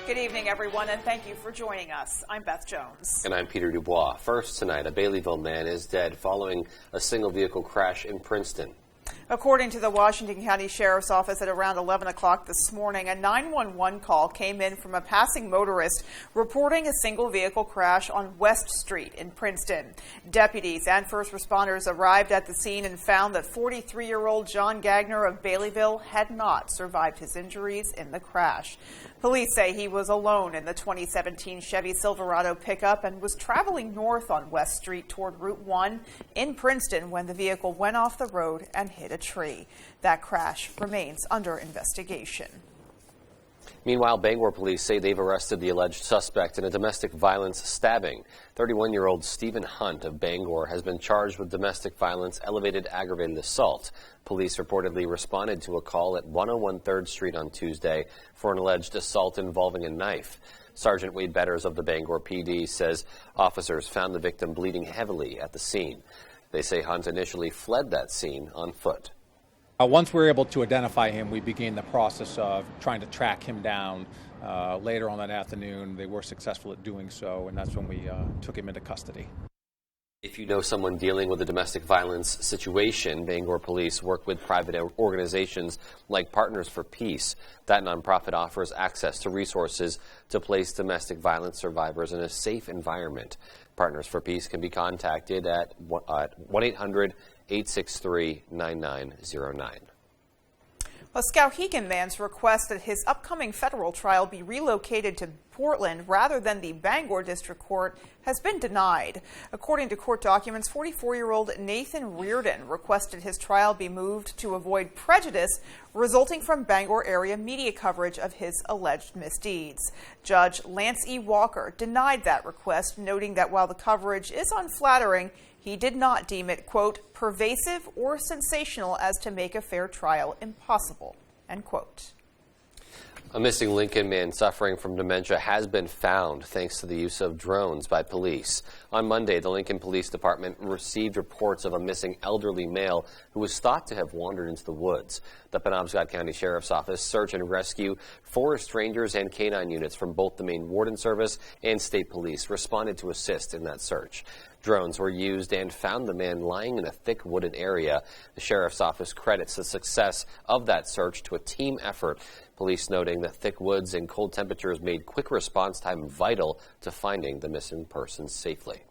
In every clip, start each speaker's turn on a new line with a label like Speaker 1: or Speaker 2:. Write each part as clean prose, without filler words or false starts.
Speaker 1: Good evening, everyone, and thank you for joining us. I'm Beth Jones.
Speaker 2: And I'm Peter Dubois. First tonight, a Baileyville man is dead following a single vehicle crash in Princeton.
Speaker 1: According to the Washington County Sheriff's Office, at around 11 o'clock this morning, a 911 call came in from a passing motorist reporting a single vehicle crash on West Street in Princeton. Deputies and first responders arrived at the scene and found that 43-year-old John Gagner of Baileyville had not survived his injuries in the crash. Police say he was alone in the 2017 Chevy Silverado pickup and was traveling north on West Street toward Route 1 in Princeton when the vehicle went off the road and hit a tree. That crash remains under investigation.
Speaker 2: Meanwhile, Bangor police say they've arrested the alleged suspect in a domestic violence stabbing. 31-year-old Stephen Hunt of Bangor has been charged with domestic violence, elevated aggravated assault. Police reportedly responded to a call at 101 3rd Street on Tuesday for an alleged assault involving a knife. Sergeant Wade Betters of the Bangor PD says officers found the victim bleeding heavily at the scene. They say Hunt initially fled that scene on foot.
Speaker 3: Once we were able to identify him, we began the process of trying to track him down. Later on that afternoon, they were successful at doing so, and that's when we took him into custody.
Speaker 2: If you know someone dealing with a domestic violence situation, Bangor police work with private organizations like Partners for Peace. That nonprofit offers access to resources to place domestic violence survivors in a safe environment. Partners for Peace can be contacted at 1-800-863-9909.
Speaker 1: A Skowhegan man's request that his upcoming federal trial be relocated to Portland rather than the Bangor District Court has been denied. According to court documents, 44-year-old Nathan Reardon requested his trial be moved to avoid prejudice resulting from Bangor area media coverage of his alleged misdeeds. Judge Lance E. Walker denied that request, noting that while the coverage is unflattering, he did not deem it, quote, pervasive or sensational as to make a fair trial impossible, end quote.
Speaker 2: A missing Lincoln man suffering from dementia has been found thanks to the use of drones by police. On Monday, the Lincoln Police Department received reports of a missing elderly male who was thought to have wandered into the woods. The Penobscot County Sheriff's Office search and rescue, forest rangers and canine units from both the Maine Warden Service and state police responded to assist in that search. Drones were used and found the man lying in a thick wooded area. The Sheriff's Office credits the success of that search to a team effort. Police noting that thick woods and cold temperatures made quick response time vital to finding the missing person safely.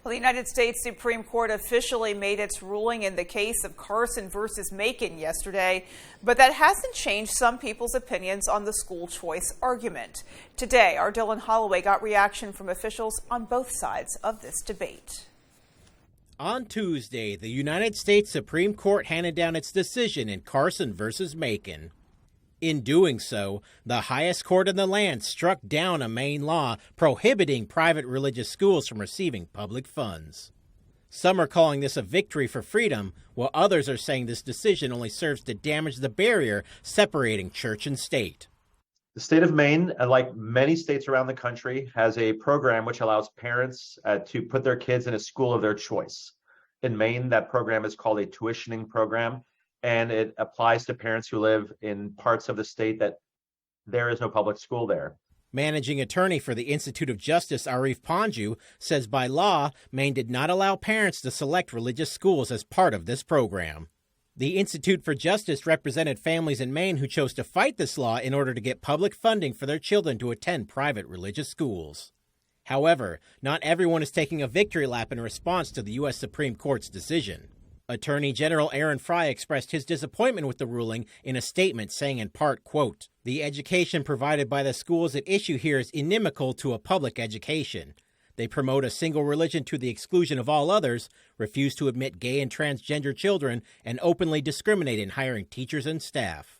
Speaker 1: Well, the United States Supreme Court officially made its ruling in the case of Carson versus Macon yesterday, but that hasn't changed some people's opinions on the school choice argument. Today, our Dylan Holloway got reaction from officials on both sides of this debate.
Speaker 4: On Tuesday, the United States Supreme Court handed down its decision in Carson versus Macon. In doing so, the highest court in the land struck down a Maine law prohibiting private religious schools from receiving public funds. Some are calling this a victory for freedom, while others are saying this decision only serves to damage the barrier separating church and state.
Speaker 5: The state of Maine, like many states around the country, has a program which allows parents to put their kids in a school of their choice. In Maine, that program is called a tuitioning program, and it applies to parents who live in parts of the state that there is no public school there.
Speaker 4: Managing attorney for the Institute of Justice, Arif Panju, says by law, Maine did not allow parents to select religious schools as part of this program. The Institute for Justice represented families in Maine who chose to fight this law in order to get public funding for their children to attend private religious schools. However, not everyone is taking a victory lap in response to the U.S. Supreme Court's decision. Attorney General Aaron Fry expressed his disappointment with the ruling in a statement saying in part, quote, "The education provided by the schools at issue here is inimical to a public education. They promote a single religion to the exclusion of all others, refuse to admit gay and transgender children, and openly discriminate in hiring teachers and staff."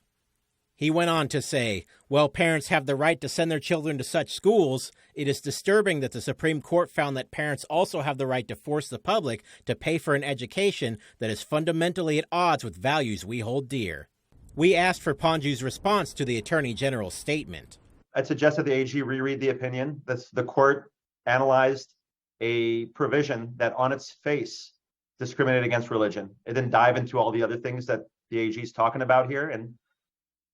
Speaker 4: He went on to say, while parents have the right to send their children to such schools, it is disturbing that the Supreme Court found that parents also have the right to force the public to pay for an education that is fundamentally at odds with values we hold dear. We asked for Panju's response to the Attorney General's statement.
Speaker 5: I'd suggest that the AG reread the opinion. The court analyzed a provision that on its face discriminated against religion. It didn't dive into all the other things that the AG is talking about here. And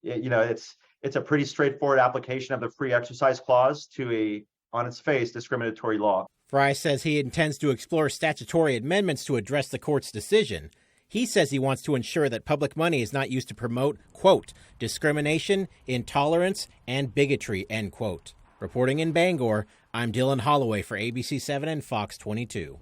Speaker 5: it's It's a pretty straightforward application of the free exercise clause to a, on its face, discriminatory law.
Speaker 4: Fry says he intends to explore statutory amendments to address the court's decision. He says he wants to ensure that public money is not used to promote, quote, discrimination, intolerance, and bigotry, end quote. Reporting in Bangor, I'm Dylan Holloway for ABC 7 and Fox 22.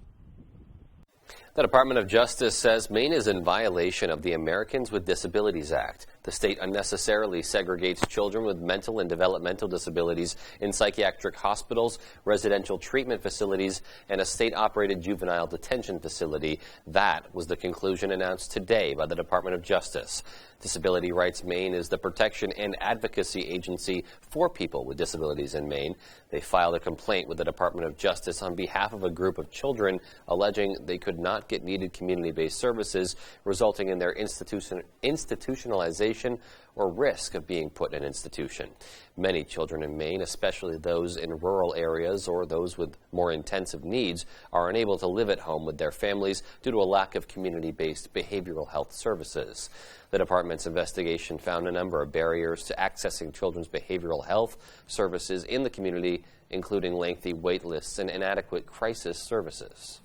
Speaker 2: The Department of Justice says Maine is in violation of the Americans with Disabilities Act. The state unnecessarily segregates children with mental and developmental disabilities in psychiatric hospitals, residential treatment facilities, and a state-operated juvenile detention facility. That was the conclusion announced today by the Department of Justice. Disability Rights Maine is the protection and advocacy agency for people with disabilities in Maine. They filed a complaint with the Department of Justice on behalf of a group of children alleging they could not get needed community-based services, resulting in their institutionalization or risk of being put in an institution. Many children in Maine, especially those in rural areas or those with more intensive needs, are unable to live at home with their families due to a lack of community-based behavioral health services. The department's investigation found a number of barriers to accessing children's behavioral health services in the community, including lengthy wait lists and inadequate crisis services.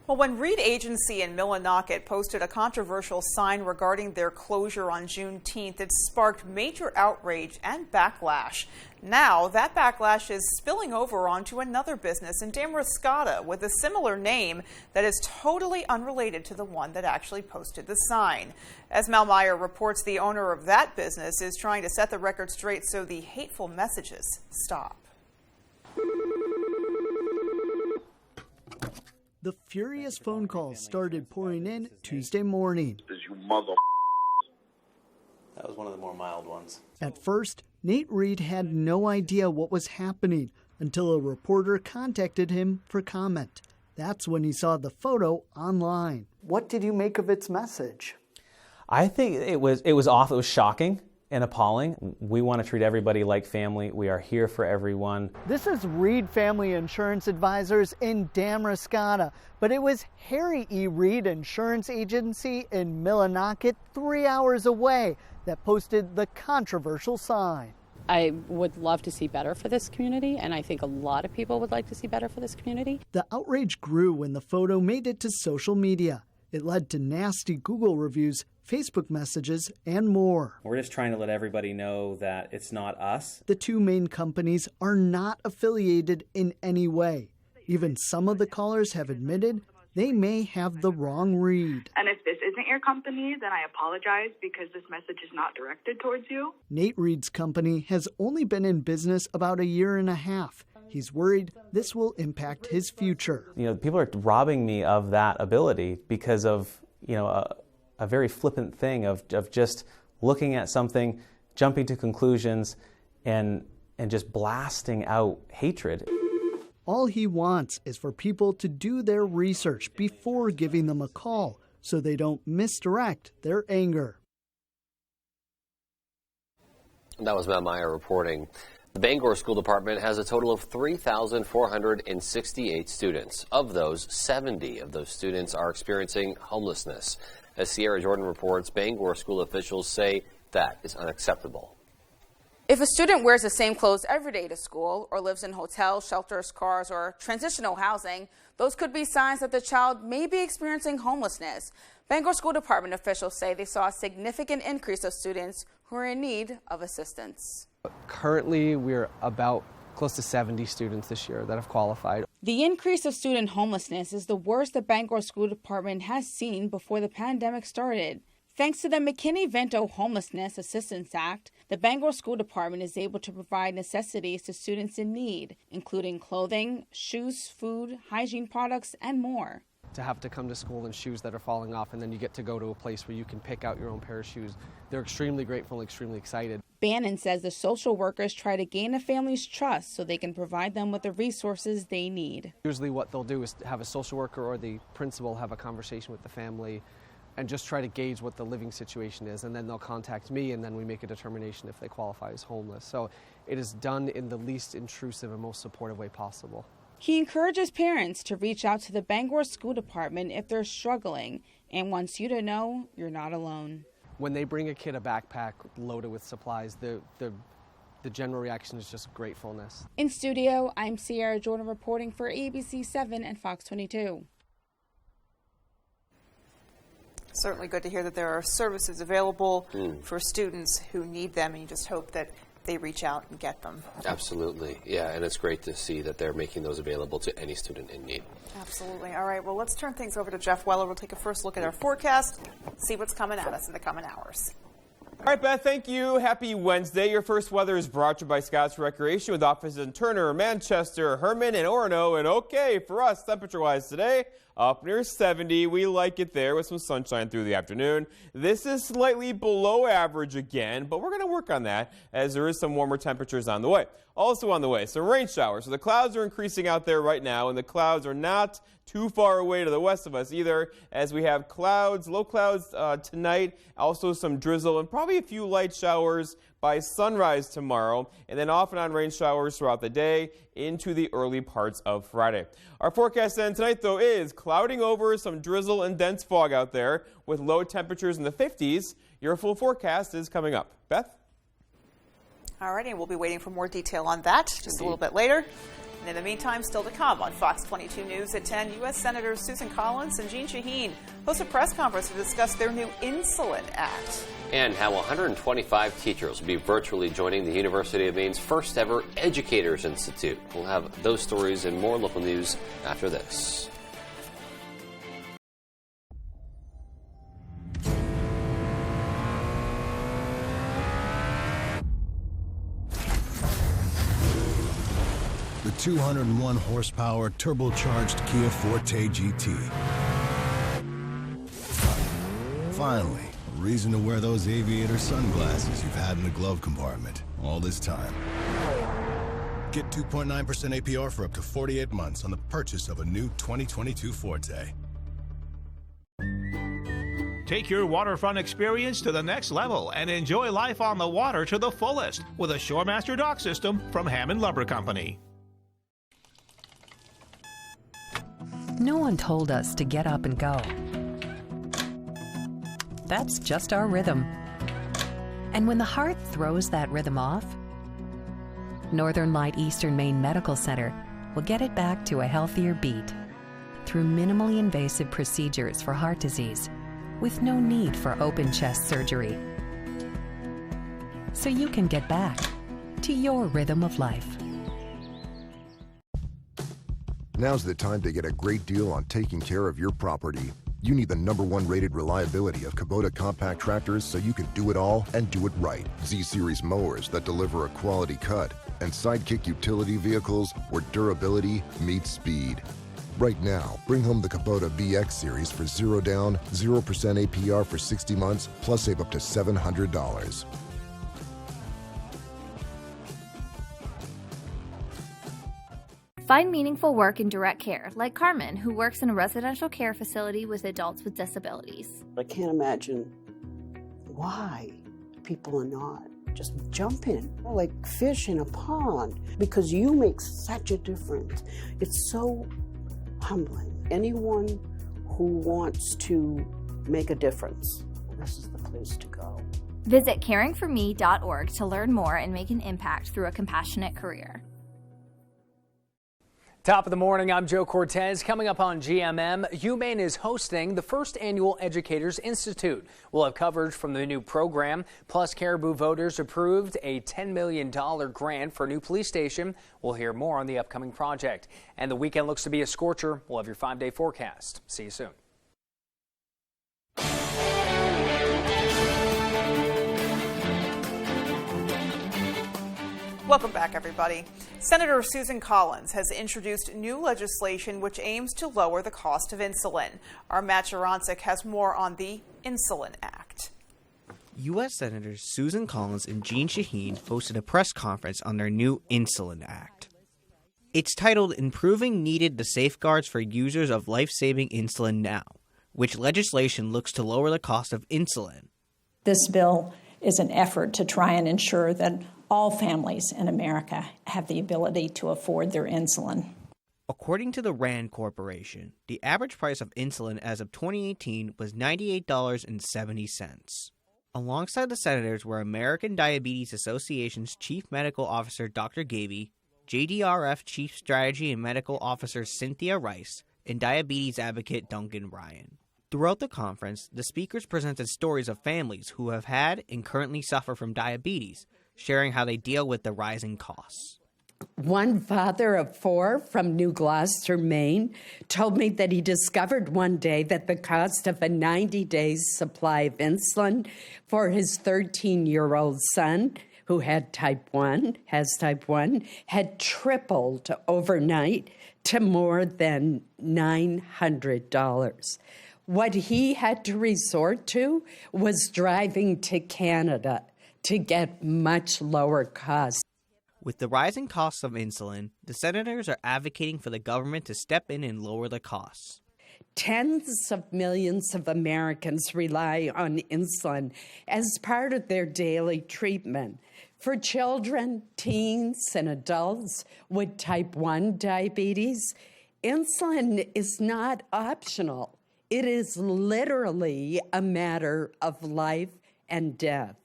Speaker 1: Well, when Reed Agency in Millinocket posted a controversial sign regarding their closure on Juneteenth, it sparked major outrage and backlash. Now, that backlash is spilling over onto another business in Damariscotta with a similar name that is totally unrelated to the one that actually posted the sign. As Mel Meyer reports, the owner of that business is trying to set the record straight so the hateful messages stop.
Speaker 6: The furious phone calls started pouring in Tuesday morning.
Speaker 7: That was one of the more mild ones.
Speaker 6: At first, Nate Reed had no idea what was happening until a reporter contacted him for comment. That's when he saw the photo online. What did you make of its message?
Speaker 7: I think it was off. It was shocking and appalling. We want to treat everybody like family. We are here for everyone.
Speaker 6: This is Reed Family Insurance Advisors in Damariscotta, but it was Harry E. Reed Insurance Agency in Millinocket, 3 hours away, that posted the controversial sign.
Speaker 8: I would love to see better for this community, and I think a lot of people would like to see better for this community.
Speaker 6: The outrage grew when the photo made it to social media. It led to nasty Google reviews, Facebook messages, and more.
Speaker 7: We're just trying to let everybody know that it's not us.
Speaker 6: The two main companies are not affiliated in any way. Even some of the callers have admitted they may have the wrong read.
Speaker 9: And if this isn't your company, then I apologize because this message is not directed towards you.
Speaker 6: Nate Reed's company has only been in business about a year and a half. He's worried this will impact his future.
Speaker 7: People are robbing me of that ability because of, a very flippant thing of just looking at something, jumping to conclusions, and just blasting out hatred.
Speaker 6: All he wants is for people to do their research before giving them a call so they don't misdirect their anger.
Speaker 2: That was Mel Meyer reporting. The Bangor School Department has a total of 3,468 students. Of those, 70 of those students are experiencing homelessness. As Sierra Jordan reports, Bangor school officials say that is unacceptable.
Speaker 10: If a student wears the same clothes every day to school or lives in hotels, shelters, cars, or transitional housing, those could be signs that the child may be experiencing homelessness. Bangor School Department officials say they saw a significant increase of students who are in need of assistance.
Speaker 11: Currently, we're about close to 70 students this year that have qualified.
Speaker 10: The increase of student homelessness is the worst the Bangor School Department has seen before the pandemic started. Thanks to the McKinney-Vento Homelessness Assistance Act, the Bangor School Department is able to provide necessities to students in need, including clothing, shoes, food, hygiene products, and more.
Speaker 11: To have to come to school in shoes that are falling off, and then you get to go to a place where you can pick out your own pair of shoes. They're extremely grateful and extremely excited.
Speaker 10: Bannon says the social workers try to gain a family's trust so they can provide them with the resources they need.
Speaker 11: Usually what they'll do is have a social worker or the principal have a conversation with the family and just try to gauge what the living situation is, and then they'll contact me, and then we make a determination if they qualify as homeless. So it is done in the least intrusive and most supportive way possible.
Speaker 10: He encourages parents to reach out to the Bangor School Department if they're struggling and wants you to know you're not alone.
Speaker 11: when they bring a kid a backpack loaded with supplies, the general reaction is just gratefulness.
Speaker 10: In studio, I'm Sierra Jordan reporting for ABC 7 and Fox 22.
Speaker 1: Certainly good to hear that there are services available for students who need them, and you just hope that they reach out and get them.
Speaker 2: Absolutely. Yeah, and it's great to see that they're making those available to any student in need.
Speaker 1: Absolutely. All right, well, let's turn things over to Jeff Weller. We'll take a first look at our forecast, see what's coming at us in the coming hours.
Speaker 12: All right, Beth, thank you. Happy Wednesday. Your first weather is brought to you by Scotts Recreation with offices in Turner, Manchester, Herman, and Orono. And okay, for us, temperature-wise today, up near 70. We like it there with some sunshine through the afternoon. This is slightly below average again, but we're going to work on that as there is some warmer temperatures on the way. Also on the way, some rain showers. So the clouds are increasing out there right now, and the clouds are not too far away to the west of us either, as we have clouds, low clouds tonight, also some drizzle, and probably a few light showers by sunrise tomorrow, and then off and on rain showers throughout the day into the early parts of Friday. Our forecast then tonight, though, is clouding over, some drizzle and dense fog out there with low temperatures in the 50s. Your full forecast is coming up. Beth?
Speaker 1: All righty, and we'll be waiting for more detail on that just a little bit later. And in the meantime, still to come on Fox 22 News at 10, U.S. Senators Susan Collins and Jeanne Shaheen host a press conference to discuss their new Insulin Act.
Speaker 2: And how 125 teachers will be virtually joining the University of Maine's first ever Educators Institute. We'll have those stories and more local news after this.
Speaker 13: The 201 horsepower turbocharged Kia Forte GT. Finally, a reason to wear those aviator sunglasses you've had in the glove compartment all this time. Get 2.9% APR for up to 48 months on the purchase of a new 2022 Forte.
Speaker 14: Take your waterfront experience to the next level and enjoy life on the water to the fullest with a Shoremaster dock system from Hammond Lumber Company.
Speaker 15: No one told us to get up and go. That's just our rhythm. And when the heart throws that rhythm off, Northern Light Eastern Maine Medical Center will get it back to a healthier beat through minimally invasive procedures for heart disease with no need for open chest surgery. So you can get back to your rhythm of life.
Speaker 16: Now's the time to get a great deal on taking care of your property. You need the #1 rated reliability of Kubota compact tractors so you can do it all and do it right. Z-Series mowers that deliver a quality cut, and Sidekick utility vehicles where durability meets speed. Right now, bring home the Kubota VX Series for 0 down, 0% APR for 60 months, plus save up to $700.
Speaker 17: Find meaningful work in direct care, like Carmen, who works in a residential care facility with adults with disabilities.
Speaker 18: I can't imagine why people are not just jumping like fish in a pond, because you make such a difference. It's so humbling. Anyone who wants to make a difference, this is the place to go.
Speaker 17: Visit caringforme.org to learn more and make an impact through a compassionate career.
Speaker 19: Top of the morning, I'm Joe Cortez. Coming up on GMM, UMaine is hosting the first annual Educators Institute. We'll have coverage from the new program. Plus, Caribou voters approved a $10 million grant for a new police station. We'll hear more on the upcoming project. And the weekend looks to be a scorcher. We'll have your 5-day forecast. See you soon.
Speaker 1: Welcome back, everybody. Senator Susan Collins has introduced new legislation which aims to lower the cost of insulin. Our Matt Jurancic has more on the Insulin Act.
Speaker 20: U.S. Senators Susan Collins and Jeanne Shaheen hosted a press conference on their new Insulin Act. It's titled Improving Needed the Safeguards for Users of Life-Saving Insulin Now, which legislation looks to lower the cost of insulin.
Speaker 21: This bill is an effort to try and ensure that all families in America have the ability to afford their insulin.
Speaker 20: According to the RAND Corporation, the average price of insulin as of 2018 was $98.70. Alongside the senators were American Diabetes Association's Chief Medical Officer Dr. Gaby, JDRF Chief Strategy and Medical Officer Cynthia Rice, and diabetes advocate Duncan Ryan. Throughout the conference, the speakers presented stories of families who have had and currently suffer from diabetes, sharing how they deal with the rising costs.
Speaker 3: One father of 4 from New Gloucester, Maine, told me that he discovered one day that the cost of a 90-day supply of insulin for his 13-year-old son, who had type 1, had tripled overnight to more than $900. What he had to resort to was driving to Canada to get much lower costs.
Speaker 20: With the rising costs of insulin, the senators are advocating for the government to step in and lower the costs.
Speaker 3: Tens of millions of Americans rely on insulin as part of their daily treatment. For children, teens, and adults with type 1 diabetes, insulin is not optional. It is literally a matter of life and death.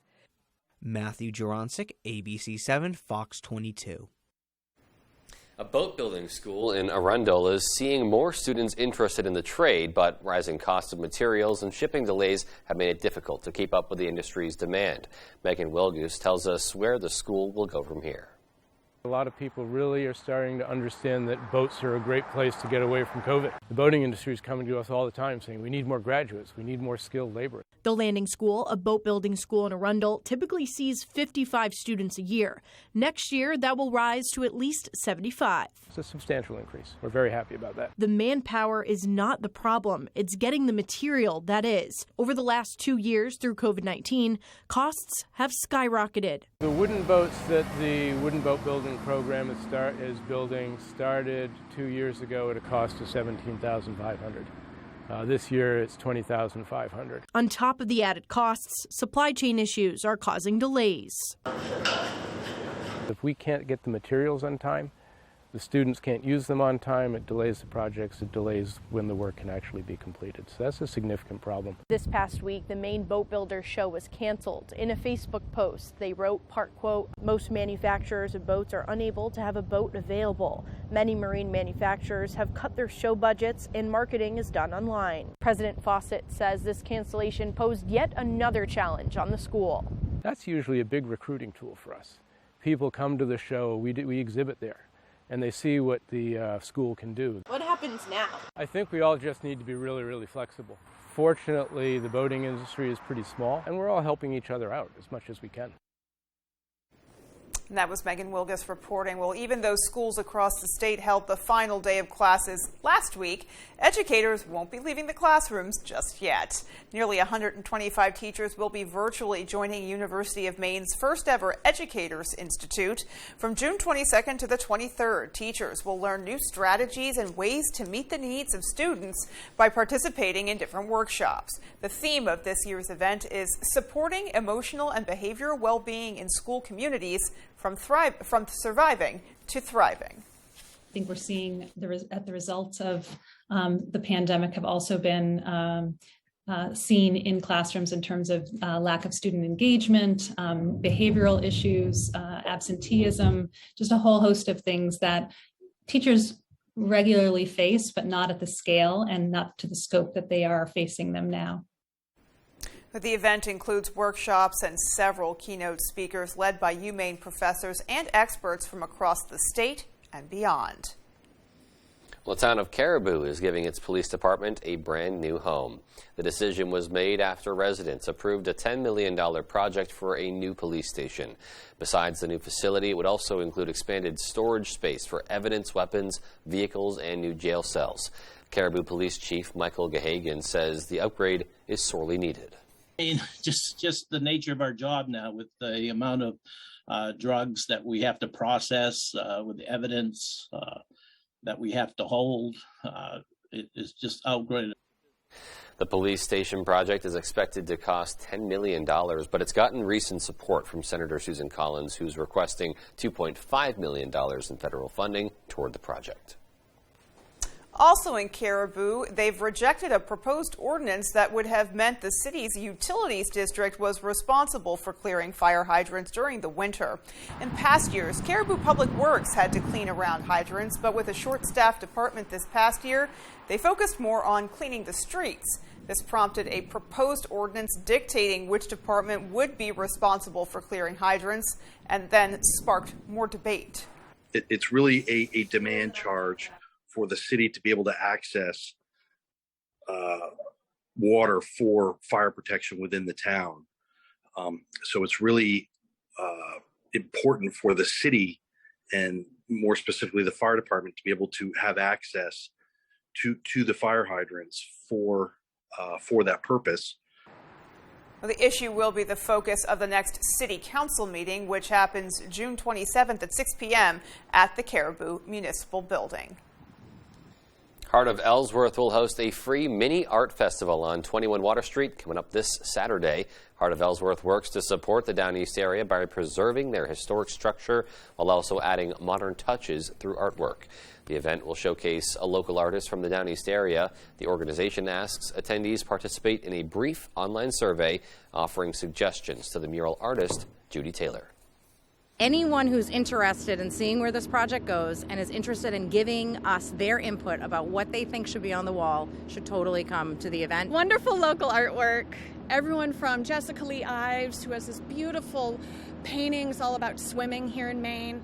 Speaker 20: Matthew Juronsik, ABC7, Fox 22.
Speaker 2: A boat building school in Arundel is seeing more students interested in the trade, but rising costs of materials and shipping delays have made it difficult to keep up with the industry's demand. Megan Wilgus tells us where the school will go from here.
Speaker 22: A lot of people really are starting to understand that boats are a great place to get away from COVID. The boating industry is coming to us all the time saying we need more graduates, we need more skilled labor.
Speaker 23: The Landing School, a boat building school in Arundel, typically sees 55 students a year. Next year, that will rise to at least 75.
Speaker 22: It's a substantial increase. We're very happy about that.
Speaker 23: The manpower is not the problem. It's getting the material that is. Over the last 2 years through COVID-19, costs have skyrocketed.
Speaker 22: The wooden boats that the wooden boat building program is building started 2 years ago at a cost of $17,500. This year it's $20,500.
Speaker 23: On top of the added costs, supply chain issues are causing delays.
Speaker 22: If we can't get the materials on time, the students can't use them on time, it delays the projects, it delays when the work can actually be completed. So that's a significant problem.
Speaker 23: This past week, the Maine Boat Builders Show was canceled. In a Facebook post, they wrote, part quote, "Most manufacturers of boats are unable to have a boat available. Many marine manufacturers have cut their show budgets and marketing is done online." President Fawcett says this cancellation posed yet another challenge on the school.
Speaker 22: That's usually a big recruiting tool for us. People come to the show, we exhibit there, and they see what the school can do.
Speaker 23: What happens now?
Speaker 22: I think we all just need to be really, really flexible. Fortunately, the boating industry is pretty small, and we're all helping each other out as much as we can.
Speaker 1: And that was Megan Wilgus reporting. Well, even though schools across the state held the final day of classes last week, educators won't be leaving the classrooms just yet. Nearly 125 teachers will be virtually joining University of Maine's first ever Educators Institute. From June 22nd to the 23rd, teachers will learn new strategies and ways to meet the needs of students by participating in different workshops. The theme of this year's event is supporting emotional and behavioral well-being in school communities from surviving to thriving.
Speaker 24: I think we're seeing the results of the pandemic have also been seen in classrooms in terms of lack of student engagement, behavioral issues, absenteeism, just a whole host of things that teachers regularly face, but not at the scale and not to the scope that they are facing them now.
Speaker 1: The event includes workshops and several keynote speakers led by UMaine professors and experts from across the state and beyond.
Speaker 2: Well, the town of Caribou is giving its police department a brand new home. The decision was made after residents approved a $10 million project for a new police station. Besides the new facility, it would also include expanded storage space for evidence, weapons, vehicles, and new jail cells. Caribou Police Chief Michael Gahagan says the upgrade is sorely needed.
Speaker 25: Just the nature of our job now, with the amount of drugs that we have to process, with the evidence that we have to hold, it is just outgraded.
Speaker 2: The police station project is expected to cost $10 million, but it's gotten recent support from Senator Susan Collins, who's requesting $2.5 million in federal funding toward the project.
Speaker 1: Also in Caribou, they've rejected a proposed ordinance that would have meant the city's utilities district was responsible for clearing fire hydrants during the winter. In past years, Caribou Public Works had to clean around hydrants, but with a short-staffed department this past year, they focused more on cleaning the streets. This prompted a proposed ordinance dictating which department would be responsible for clearing hydrants, and then sparked more debate.
Speaker 4: It's really a demand charge for the city to be able to access water for fire protection within the town. So it's really important for the city, and more specifically the fire department, to be able to have access to the fire hydrants for that purpose.
Speaker 1: Well, the issue will be the focus of the next City Council meeting, which happens June 27th at 6 p.m. at the Caribou Municipal Building.
Speaker 2: Heart of Ellsworth will host a free mini art festival on 21 Water Street coming up this Saturday. Heart of Ellsworth works to support the Down East area by preserving their historic structure while also adding modern touches through artwork. The event will showcase a local artist from the Down East area. The organization asks attendees participate in a brief online survey offering suggestions to the mural artist, Judy Taylor.
Speaker 5: Anyone who's interested in seeing where this project goes and is interested in giving us their input about what they think should be on the wall should totally come to the event.
Speaker 7: Wonderful local artwork. Everyone from Jessica Lee Ives, who has this beautiful paintings all about swimming here in Maine,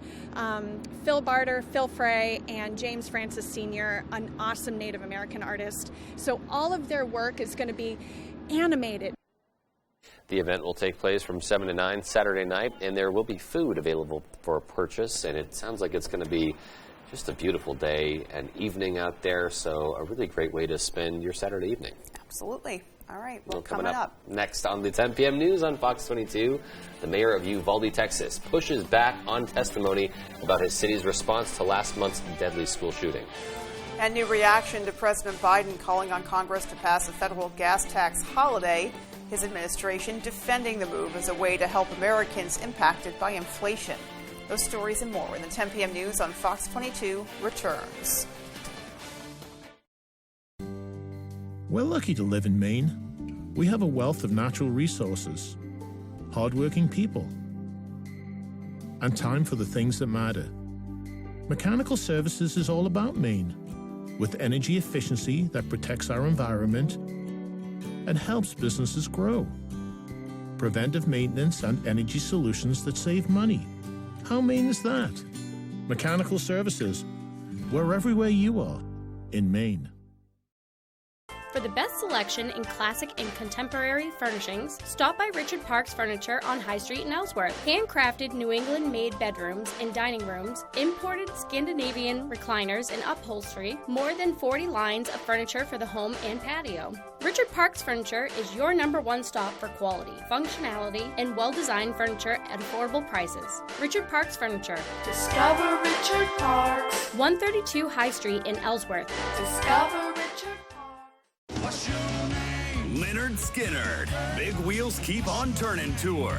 Speaker 7: Phil Barter, Phil Frey, and James Francis Sr., an awesome Native American artist. So all of their work is going to be animated.
Speaker 2: The event will take place from 7 to 9 Saturday night, and there will be food available for purchase, and it sounds like it's going to be just a beautiful day and evening out there, so a really great way to spend your Saturday evening.
Speaker 1: Absolutely. All right,
Speaker 2: well, coming up next on the 10 p.m. news on Fox 22, the mayor of Uvalde, Texas, pushes back on testimony about his city's response to last month's deadly school shooting.
Speaker 1: And new reaction to President Biden calling on Congress to pass a federal gas tax holiday. His administration defending the move as a way to help Americans impacted by inflation. Those stories and more when the 10 p.m. news on Fox 22 returns.
Speaker 8: We're lucky to live in Maine. We have a wealth of natural resources, hardworking people, and time for the things that matter. Mechanical Services is all about Maine, with energy efficiency that protects our environment and helps businesses grow. Preventive maintenance and energy solutions that save money. How Maine is that? Mechanical Services. We're everywhere you are in Maine.
Speaker 9: For the best selection in classic and contemporary furnishings, stop by Richard Parks Furniture on High Street in Ellsworth. Handcrafted New England-made bedrooms and dining rooms, imported Scandinavian recliners and upholstery, more than 40 lines of furniture for the home and patio. Richard Parks Furniture is your #1 stop for quality, functionality, and well-designed furniture at affordable prices. Richard Parks Furniture.
Speaker 26: Discover Richard Parks.
Speaker 9: 132 High Street in Ellsworth.
Speaker 26: Discover Richard Parks.
Speaker 27: Leonard Skinnerd, Big Wheels Keep on Turning Tour.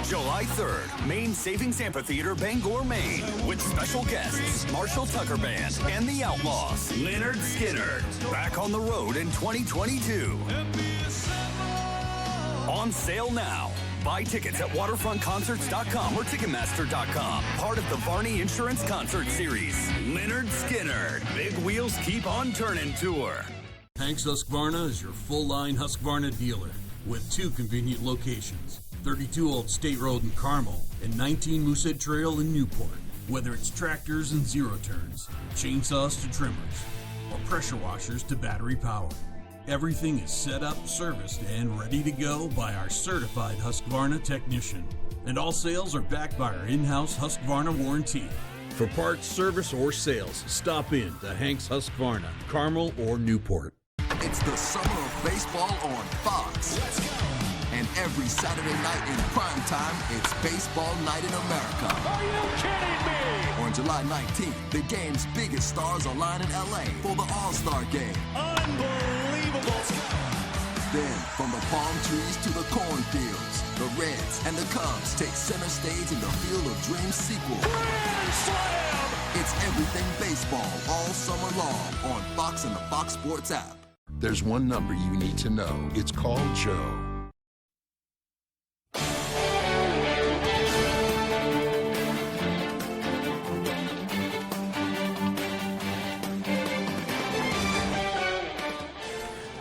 Speaker 27: July 3rd, Maine Savings Amphitheater, Bangor, Maine, with special guests Marshall Tucker Band and the Outlaws. Leonard Skinnerd, back on the road in 2022. On sale now. Buy tickets at waterfrontconcerts.com or Ticketmaster.com. Part of the Varney Insurance Concert Series. Leonard Skinnerd, Big Wheels Keep on Turning Tour.
Speaker 28: Hanks Husqvarna is your full-line Husqvarna dealer with 2 convenient locations, 32 Old State Road in Carmel and 19 Moosehead Trail in Newport. Whether it's tractors and zero-turns, chainsaws to trimmers, or pressure washers to battery power, everything is set up, serviced, and ready to go by our certified Husqvarna technician. And all sales are backed by our in-house Husqvarna warranty. For parts, service, or sales, stop in to Hanks Husqvarna, Carmel, or Newport.
Speaker 29: It's the summer of baseball on Fox. Let's go. And every Saturday night in prime time, it's Baseball Night in America.
Speaker 26: Are you kidding me?
Speaker 29: On July 19th, the game's biggest stars align in LA for the All-Star Game.
Speaker 26: Unbelievable.
Speaker 29: Then, from the palm trees to the cornfields, the Reds and the Cubs take center stage in the Field of Dreams sequel.
Speaker 26: Grand Slam!
Speaker 29: It's everything baseball all summer long on Fox and the Fox Sports app.
Speaker 8: There's one number you need to know. It's called Joe.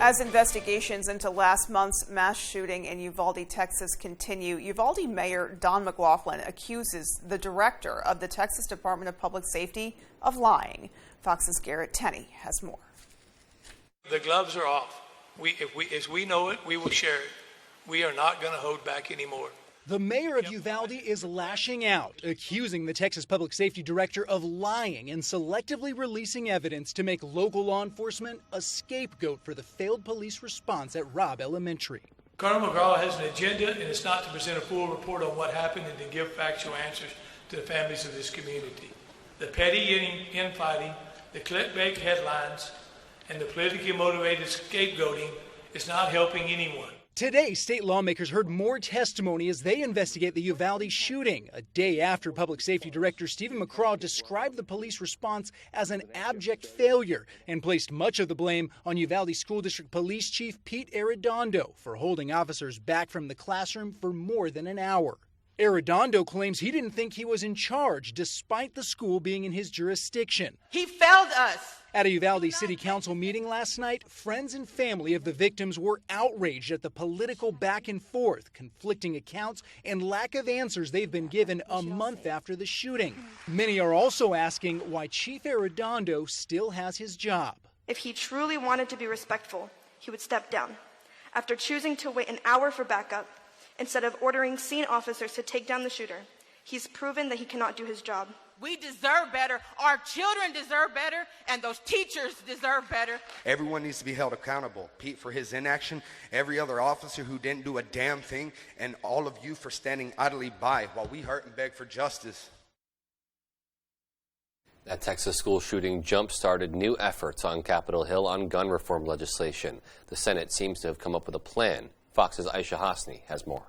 Speaker 1: As investigations into last month's mass shooting in Uvalde, Texas continue, Uvalde Mayor Don McLaughlin accuses the director of the Texas Department of Public Safety of lying. Fox's Garrett Tenney has more.
Speaker 6: The gloves are off. As we know it, we will share it. We are not going to hold back anymore.
Speaker 10: The mayor of Uvalde is lashing out, accusing the Texas Public Safety Director of lying and selectively releasing evidence to make local law enforcement a scapegoat for the failed police response at Robb Elementary.
Speaker 6: Colonel McGraw has an agenda, and it's not to present a full report on what happened and to give factual answers to the families of this community. The petty infighting, the clickbait headlines, and the politically motivated scapegoating is not helping anyone.
Speaker 10: Today, state lawmakers heard more testimony as they investigate the Uvalde shooting, a day after Public Safety Director Stephen McCraw described the police response as an abject failure and placed much of the blame on Uvalde School District Police Chief Pete Arredondo for holding officers back from the classroom for more than an hour. Arredondo claims he didn't think he was in charge, despite the school being in his jurisdiction.
Speaker 11: He failed us.
Speaker 10: At a Uvalde City Council meeting last night, friends and family of the victims were outraged at the political back and forth, conflicting accounts, and lack of answers they've been given a month after the shooting. Many are also asking why Chief Arredondo still has his job.
Speaker 12: If he truly wanted to be respectful, he would step down. After choosing to wait an hour for backup, instead of ordering scene officers to take down the shooter, he's proven that he cannot do his job.
Speaker 11: We deserve better, our children deserve better, and those teachers deserve better.
Speaker 13: Everyone needs to be held accountable. Pete for his inaction, every other officer who didn't do a damn thing, and all of you for standing idly by while we hurt and beg for justice.
Speaker 2: That Texas school shooting jump-started new efforts on Capitol Hill on gun reform legislation. The Senate seems to have come up with a plan. Fox's Aisha Hasni has more.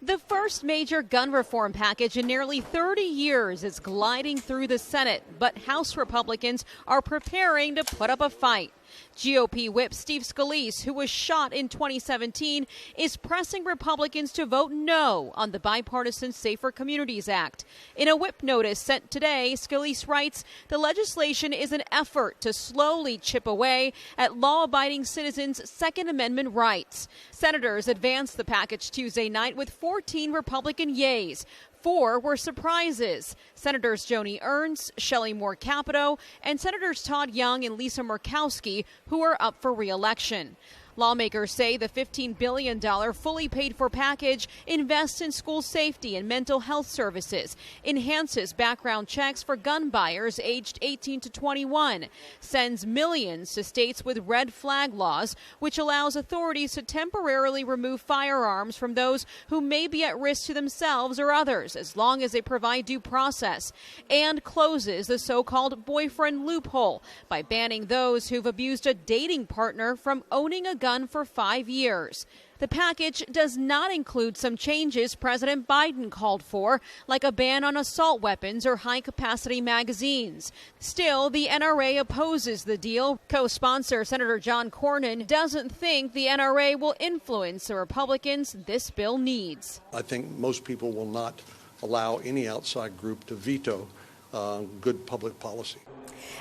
Speaker 14: The first major gun reform package in nearly 30 years is gliding through the Senate, but House Republicans are preparing to put up a fight. GOP whip Steve Scalise, who was shot in 2017, is pressing Republicans to vote no on the bipartisan Safer Communities Act. In a whip notice sent today, Scalise writes, the legislation is an effort to slowly chip away at law-abiding citizens' Second Amendment rights. Senators advanced the package Tuesday night with 14 Republican yeas. 4 were surprises. Senators Joni Ernst, Shelley Moore Capito, and Senators Todd Young and Lisa Murkowski, who are up for re-election. Lawmakers say the $15 billion fully paid-for package invests in school safety and mental health services, enhances background checks for gun buyers aged 18 to 21, sends millions to states with red flag laws, which allows authorities to temporarily remove firearms from those who may be at risk to themselves or others, as long as they provide due process, and closes the so-called boyfriend loophole by banning those who've abused a dating partner from owning a gun for 5 years. The package does not include some changes President Biden called for, like a ban on assault weapons or high-capacity magazines. Still, the NRA opposes the deal. Co-sponsor Senator John Cornyn doesn't think the NRA will influence the Republicans this bill needs.
Speaker 15: I think most people will not allow any outside group to veto good public policy.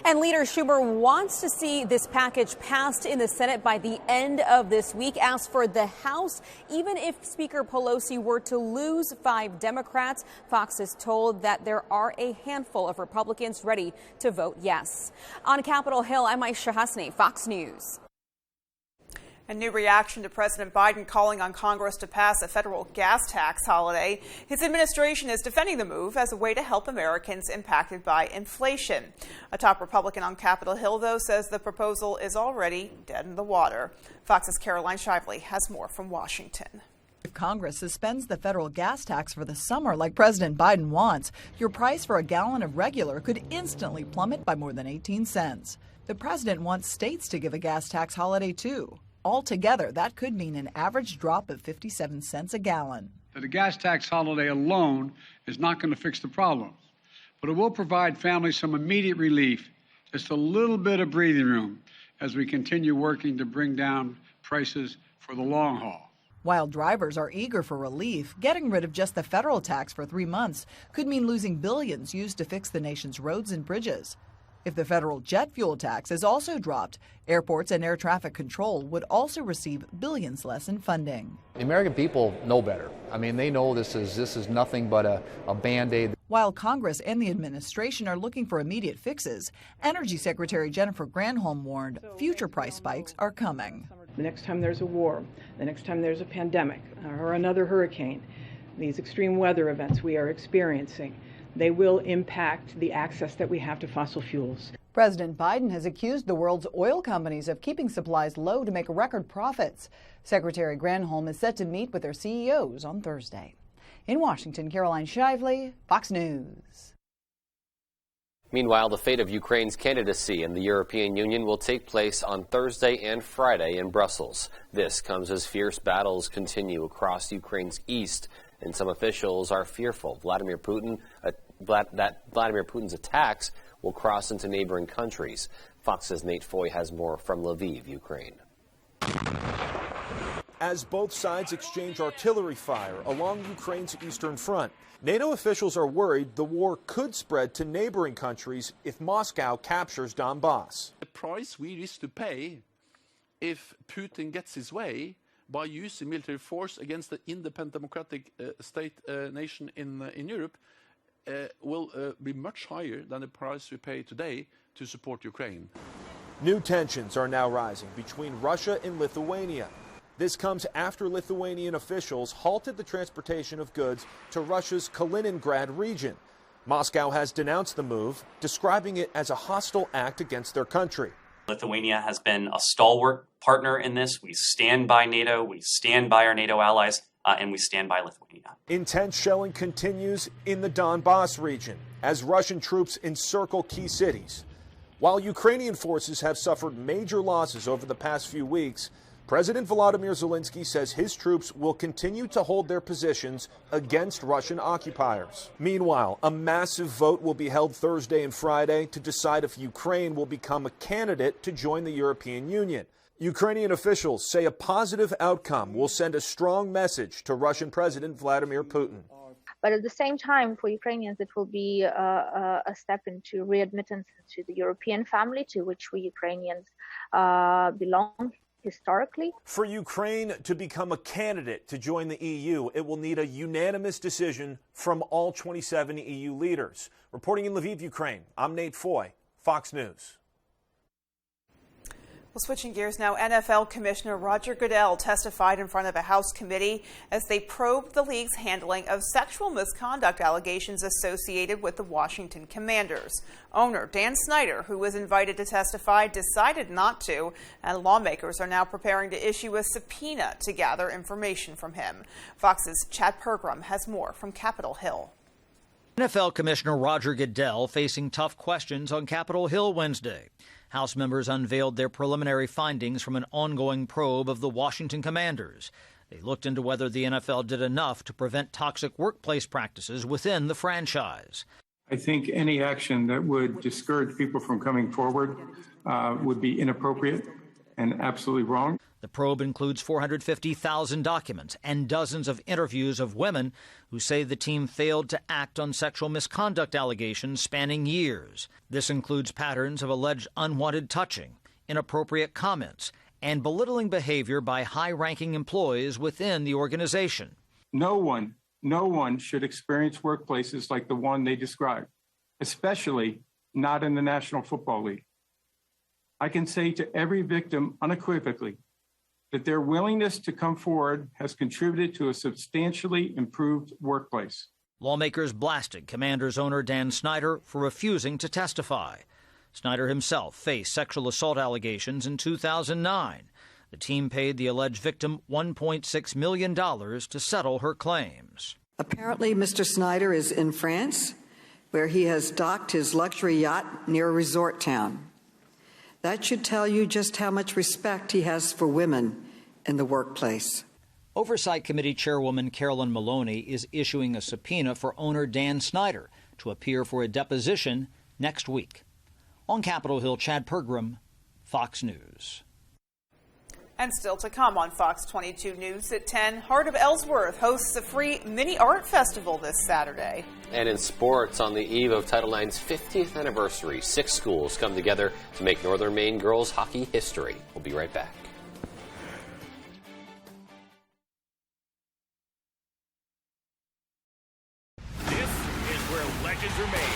Speaker 16: And Leader Schumer wants to see this package passed in the Senate by the end of this week. As for the House, even if Speaker Pelosi were to lose 5 Democrats, Fox is told that there are a handful of Republicans ready to vote yes. On Capitol Hill, I'm Aisha Hasni, Fox News.
Speaker 1: A new reaction to President Biden calling on Congress to pass a federal gas tax holiday. His administration is defending the move as a way to help Americans impacted by inflation. A top Republican on Capitol Hill, though, says the proposal is already dead in the water. Fox's Caroline Shively has more from Washington.
Speaker 18: If Congress suspends the federal gas tax for the summer like President Biden wants, your price for a gallon of regular could instantly plummet by more than 18 cents. The president wants states to give a gas tax holiday, too. Altogether, that could mean an average drop of 57 cents a gallon.
Speaker 30: The gas tax holiday alone is not going to fix the problem,
Speaker 3: but it will provide families some immediate relief, just a little bit of breathing room as we continue working to bring down prices for the long haul.
Speaker 18: While drivers are eager for relief, getting rid of just the federal tax for 3 months could mean losing billions used to fix the nation's roads and bridges. If the federal jet fuel tax is also dropped, airports and air traffic control would also receive billions less in funding.
Speaker 17: The American people know better. I mean, they know this is nothing but a Band-Aid.
Speaker 18: While Congress and the administration are looking for immediate fixes, Energy Secretary Jennifer Granholm warned future price spikes are coming.
Speaker 19: The next time there's a war, the next time there's a pandemic or another hurricane, these extreme weather events we are experiencing, they will impact the access that we have to fossil fuels.
Speaker 18: President Biden has accused the world's oil companies of keeping supplies low to make record profits. Secretary Granholm is set to meet with their CEOs on Thursday. In Washington, Caroline Shively, Fox News.
Speaker 2: Meanwhile, the fate of Ukraine's candidacy in the European Union will take place on Thursday and Friday in Brussels. This comes as fierce battles continue across Ukraine's east, and some officials are fearful Vladimir Putin's attacks will cross into neighboring countries. Fox's Nate Foy has more from Lviv, Ukraine.
Speaker 20: As both sides exchange artillery fire along Ukraine's eastern front, NATO officials are worried the war could spread to neighboring countries if Moscow captures Donbass.
Speaker 21: The price we risk to pay if Putin gets his way by using military force against the independent democratic nation in Europe will be much higher than the price we pay today to support Ukraine.
Speaker 20: New tensions are now rising between Russia and Lithuania. This comes after Lithuanian officials halted the transportation of goods to Russia's Kaliningrad region. Moscow has denounced the move, describing it as a hostile act against their country.
Speaker 22: Lithuania has been a stalwart partner in this. We stand by NATO, we stand by our NATO allies, and we stand by Lithuania.
Speaker 20: Intense shelling continues in the Donbass region as Russian troops encircle key cities. While Ukrainian forces have suffered major losses over the past few weeks, President Volodymyr Zelensky says his troops will continue to hold their positions against Russian occupiers. Meanwhile, a massive vote will be held Thursday and Friday to decide if Ukraine will become a candidate to join the European Union. Ukrainian officials say a positive outcome will send a strong message to Russian President Vladimir Putin.
Speaker 26: But at the same time, for Ukrainians, it will be a step into readmittance to the European family to which we Ukrainians belong historically.
Speaker 20: For Ukraine to become a candidate to join the EU, it will need a unanimous decision from all 27 EU leaders. Reporting in Lviv, Ukraine, I'm Nate Foy, Fox News.
Speaker 1: Well, switching gears now, NFL Commissioner Roger Goodell testified in front of a House committee as they probed the league's handling of sexual misconduct allegations associated with the Washington Commanders. Owner Dan Snyder, who was invited to testify, decided not to, and lawmakers are now preparing to issue a subpoena to gather information from him. Fox's Chad Pergram has more from Capitol Hill.
Speaker 27: NFL Commissioner Roger Goodell facing tough questions on Capitol Hill Wednesday. House members unveiled their preliminary findings from an ongoing probe of the Washington Commanders. They looked into whether the NFL did enough to prevent toxic workplace practices within the franchise.
Speaker 28: I think any action that would discourage people from coming forward would be inappropriate and absolutely wrong.
Speaker 27: The probe includes 450,000 documents and dozens of interviews of women who say the team failed to act on sexual misconduct allegations spanning years. This includes patterns of alleged unwanted touching, inappropriate comments, and belittling behavior by high-ranking employees within the organization.
Speaker 28: No one should experience workplaces like the one they described, especially not in the National Football League. I can say to every victim unequivocally that their willingness to come forward has contributed to a substantially improved workplace.
Speaker 27: Lawmakers blasted Commanders owner Dan Snyder for refusing to testify. Snyder himself faced sexual assault allegations in 2009. The team paid the alleged victim $1.6 million to settle her claims.
Speaker 29: Apparently, Mr. Snyder is in France, where he has docked his luxury yacht near a resort town. That should tell you just how much respect he has for women in the workplace.
Speaker 27: Oversight Committee Chairwoman Carolyn Maloney is issuing a subpoena for owner Dan Snyder
Speaker 4: to appear for a deposition next week. On Capitol Hill, Chad Pergram, Fox News.
Speaker 1: And still to come on Fox 22 News at 10, Heart of Ellsworth hosts a free mini art festival this Saturday.
Speaker 2: And in sports, on the eve of Title IX's 50th anniversary, 6 schools come together to make Northern Maine girls hockey history. We'll be right back.
Speaker 27: This is where legends are made.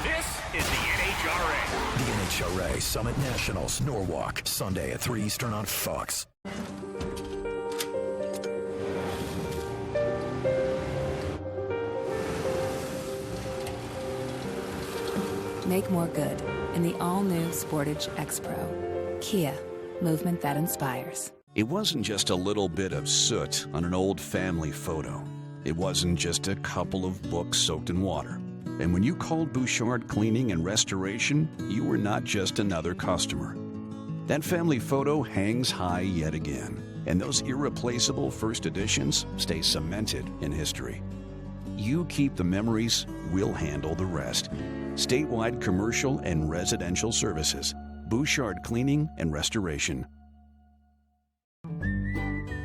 Speaker 27: This is the NHRA.
Speaker 5: The NHRA Summit Nationals, Norwalk, Sunday at 3 Eastern on Fox.
Speaker 6: Make more good in the all-new Sportage X Pro. Kia, movement that inspires.
Speaker 7: It wasn't just a little bit of soot on an old family photo. It wasn't just a couple of books soaked in water. And when you called Bouchard Cleaning and Restoration, you were not just another customer. That family photo hangs high yet again, and those irreplaceable first editions stay cemented in history. You keep the memories, we'll handle the rest. Statewide commercial and residential services. Bouchard Cleaning and Restoration.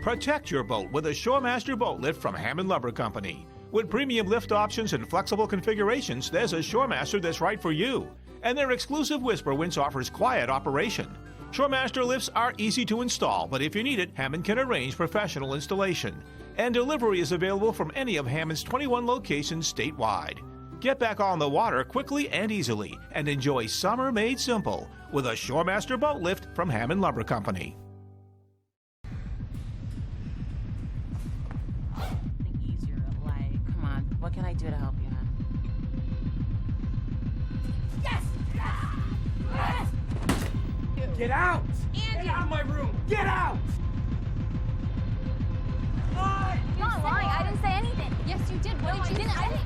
Speaker 20: Protect your boat with a Shoremaster boat lift from Hammond Lumber Company. With premium lift options and flexible configurations, there's a Shoremaster that's right for you. And their exclusive Whisper winch offers quiet operation. Shoremaster lifts are easy to install, but if you need it, Hammond can arrange professional installation. And delivery is available from any of Hammond's 21 locations statewide. Get back on the water quickly and easily and enjoy summer made simple with a Shoremaster boat lift from Hammond Lumber Company.
Speaker 8: What can I do to help you, hon?
Speaker 9: Yes! Yes! Get out! Andy! Get out of my room! Get out!
Speaker 23: You're not lying. I didn't say anything. Yes, you did. What did you say? I didn't.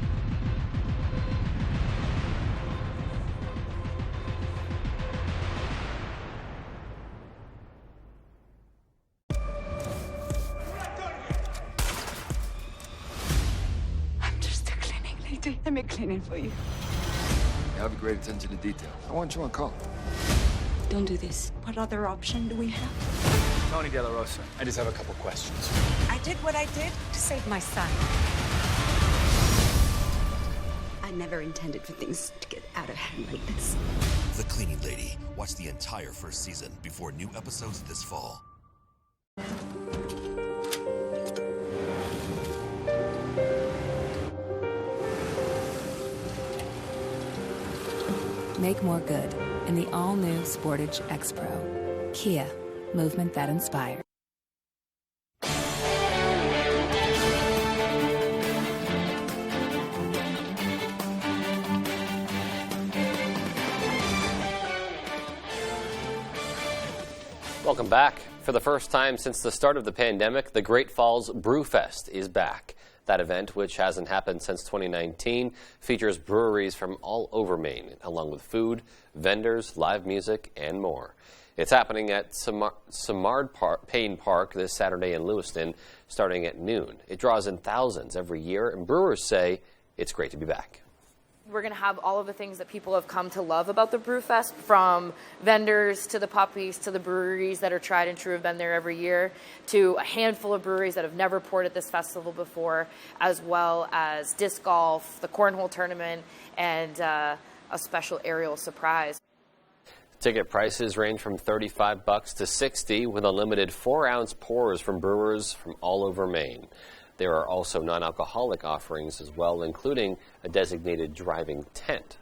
Speaker 24: Let me clean it for you.
Speaker 25: I have a great attention to detail. I want you on call.
Speaker 24: Don't do this. What other option do we have?
Speaker 25: Tony De La Rosa. I just have a couple questions.
Speaker 24: I did what I did to save my son. I never intended for things to get out of hand like this.
Speaker 30: The Cleaning Lady. Watch the entire first season before new episodes this fall.
Speaker 6: Make more good in the all-new Sportage X Pro. Kia, movement that inspires.
Speaker 2: Welcome back. For the first time since the start of the pandemic, the Great Falls Brewfest is back. That event, which hasn't happened since 2019, features breweries from all over Maine, along with food, vendors, live music, and more. It's happening at Samard Payne Park this Saturday in Lewiston, starting at noon. It draws in thousands every year, and brewers say it's great to be back.
Speaker 31: We're going to have all of the things that people have come to love about the Brewfest, from vendors to the puppies to the breweries that are tried and true, have been there every year, to a handful of breweries that have never poured at this festival before, as well as disc golf, the cornhole tournament, and a special aerial surprise.
Speaker 2: Ticket prices range from $35 to $60, with unlimited 4-ounce pours from brewers from all over Maine. There are also non-alcoholic offerings as well, including a designated driving tent.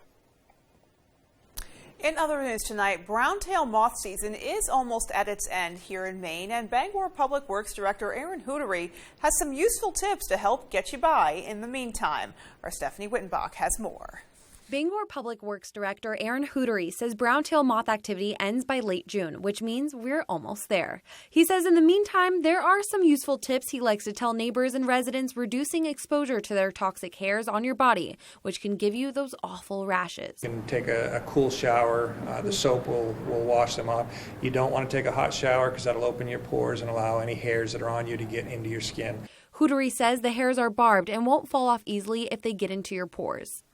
Speaker 1: In other news tonight, brown-tail moth season is almost at its end here in Maine, and Bangor Public Works Director Aaron Hootery has some useful tips to help get you by in the meantime. Our Stephanie Wittenbach has more.
Speaker 32: Bangor Public Works Director Aaron Hootery says brown-tail moth activity ends by late June, which means we're almost there. He says in the meantime, there are some useful tips he likes to tell neighbors and residents, reducing exposure to their toxic hairs on your body, which can give you those awful rashes.
Speaker 33: You can take a cool shower. The soap will wash them off. You don't want to take a hot shower because that'll open your pores and allow any hairs that are on you to get into your skin.
Speaker 32: Hootery says the hairs are barbed and won't fall off easily if they get into your pores.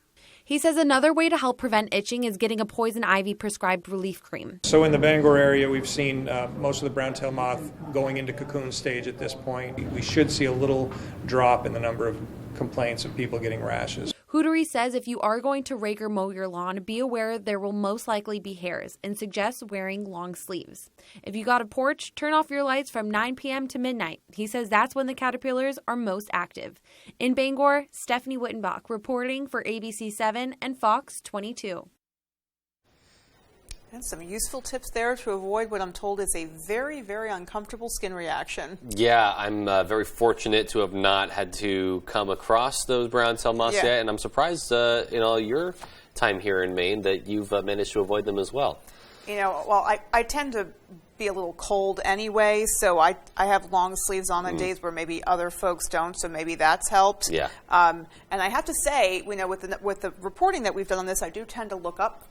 Speaker 32: He says another way to help prevent itching is getting a poison ivy prescribed relief cream.
Speaker 33: So in the Bangor area, we've seen most of the brown-tailed moth going into cocoon stage at this point. We should see a little drop in the number of complaints of people getting rashes.
Speaker 32: Hootery says if you are going to rake or mow your lawn, be aware there will most likely be hairs and suggests wearing long sleeves. If you got a porch, turn off your lights from 9 p.m. to midnight. He says that's when the caterpillars are most active. In Bangor, Stephanie Wittenbach reporting for ABC 7 and Fox 22.
Speaker 1: And some useful tips there to avoid what I'm told is a very, very uncomfortable skin reaction.
Speaker 2: Yeah, I'm very fortunate to have not had to come across those brown-tailed moths yet, and I'm surprised in all your time here in Maine that you've managed to avoid them as well.
Speaker 1: You know, well, I tend to be a little cold anyway, so I have long sleeves on days where maybe other folks don't, so maybe that's helped.
Speaker 2: Yeah.
Speaker 1: And I have to say, you know, with the reporting that we've done on this, I do tend to look up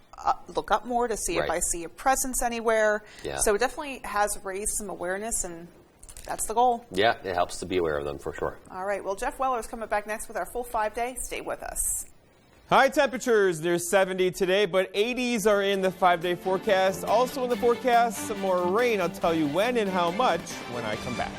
Speaker 1: more to see if I see a presence anywhere.
Speaker 2: Yeah.
Speaker 1: So it definitely has raised some awareness, and that's the goal.
Speaker 2: Yeah, it helps to be aware of them for sure.
Speaker 1: All right. Well, Jeff Weller is coming back next with our full 5-day. Stay with us.
Speaker 3: High temperatures, there's 70 today, but 80s are in the 5-day forecast. Also in the forecast, some more rain. I'll tell you when and how much when I come back.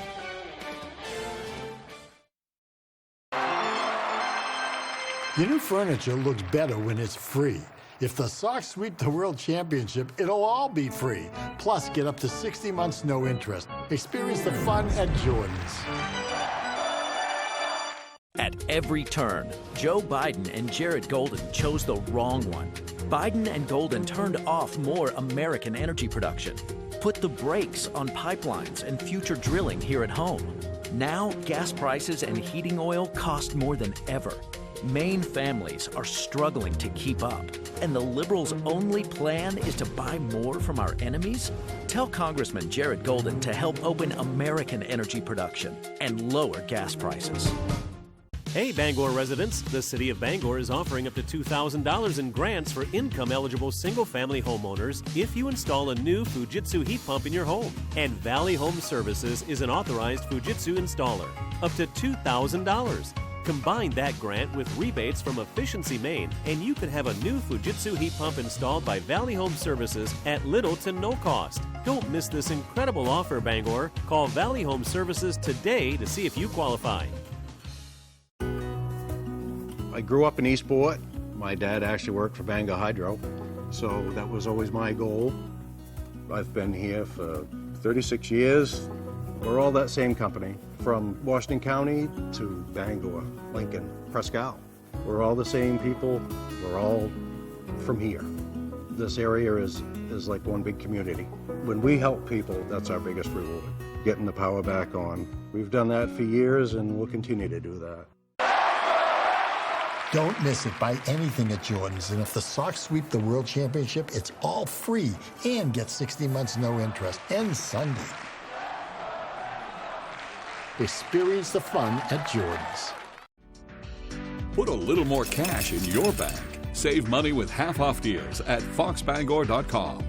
Speaker 10: Your new furniture looks better when it's free. If the Sox sweep the World Championship, it'll all be free. Plus, get up to 60 months no interest. Experience the fun at Jordan's.
Speaker 11: At every turn, Joe Biden and Jared Golden chose the wrong one. Biden and Golden turned off more American energy production, put the brakes on pipelines and future drilling here at home. Now, gas prices and heating oil cost more than ever. Maine families are struggling to keep up, and the Liberals' only plan is to buy more from our enemies? Tell Congressman Jared Golden to help open American energy production and lower gas prices.
Speaker 12: Hey, Bangor residents, the City of Bangor is offering up to $2,000 in grants for income-eligible single-family homeowners if you install a new Fujitsu heat pump in your home. And Valley Home Services is an authorized Fujitsu installer. Up to $2,000. Combine that grant with rebates from Efficiency Maine, and you could have a new Fujitsu heat pump installed by Valley Home Services at little to no cost. Don't miss this incredible offer, Bangor. Call Valley Home Services today to see if you qualify.
Speaker 13: I grew up in Eastport. My dad actually worked for Bangor Hydro, so that was always my goal. I've been here for 36 years. We're all that same company, from Washington County to Bangor, Lincoln, Prescott. We're all the same people. We're all from here. This area is like one big community. When we help people, that's our biggest reward, getting the power back on. We've done that for years, and we'll continue to do that.
Speaker 10: Don't miss it. Buy anything at Jordan's, and if the Sox sweep the World Championship, it's all free and get 60 months no interest. Ends Sunday. Experience the fun at Jordan's.
Speaker 14: Put a little more cash in your bag. Save money with half-off deals at foxbangor.com.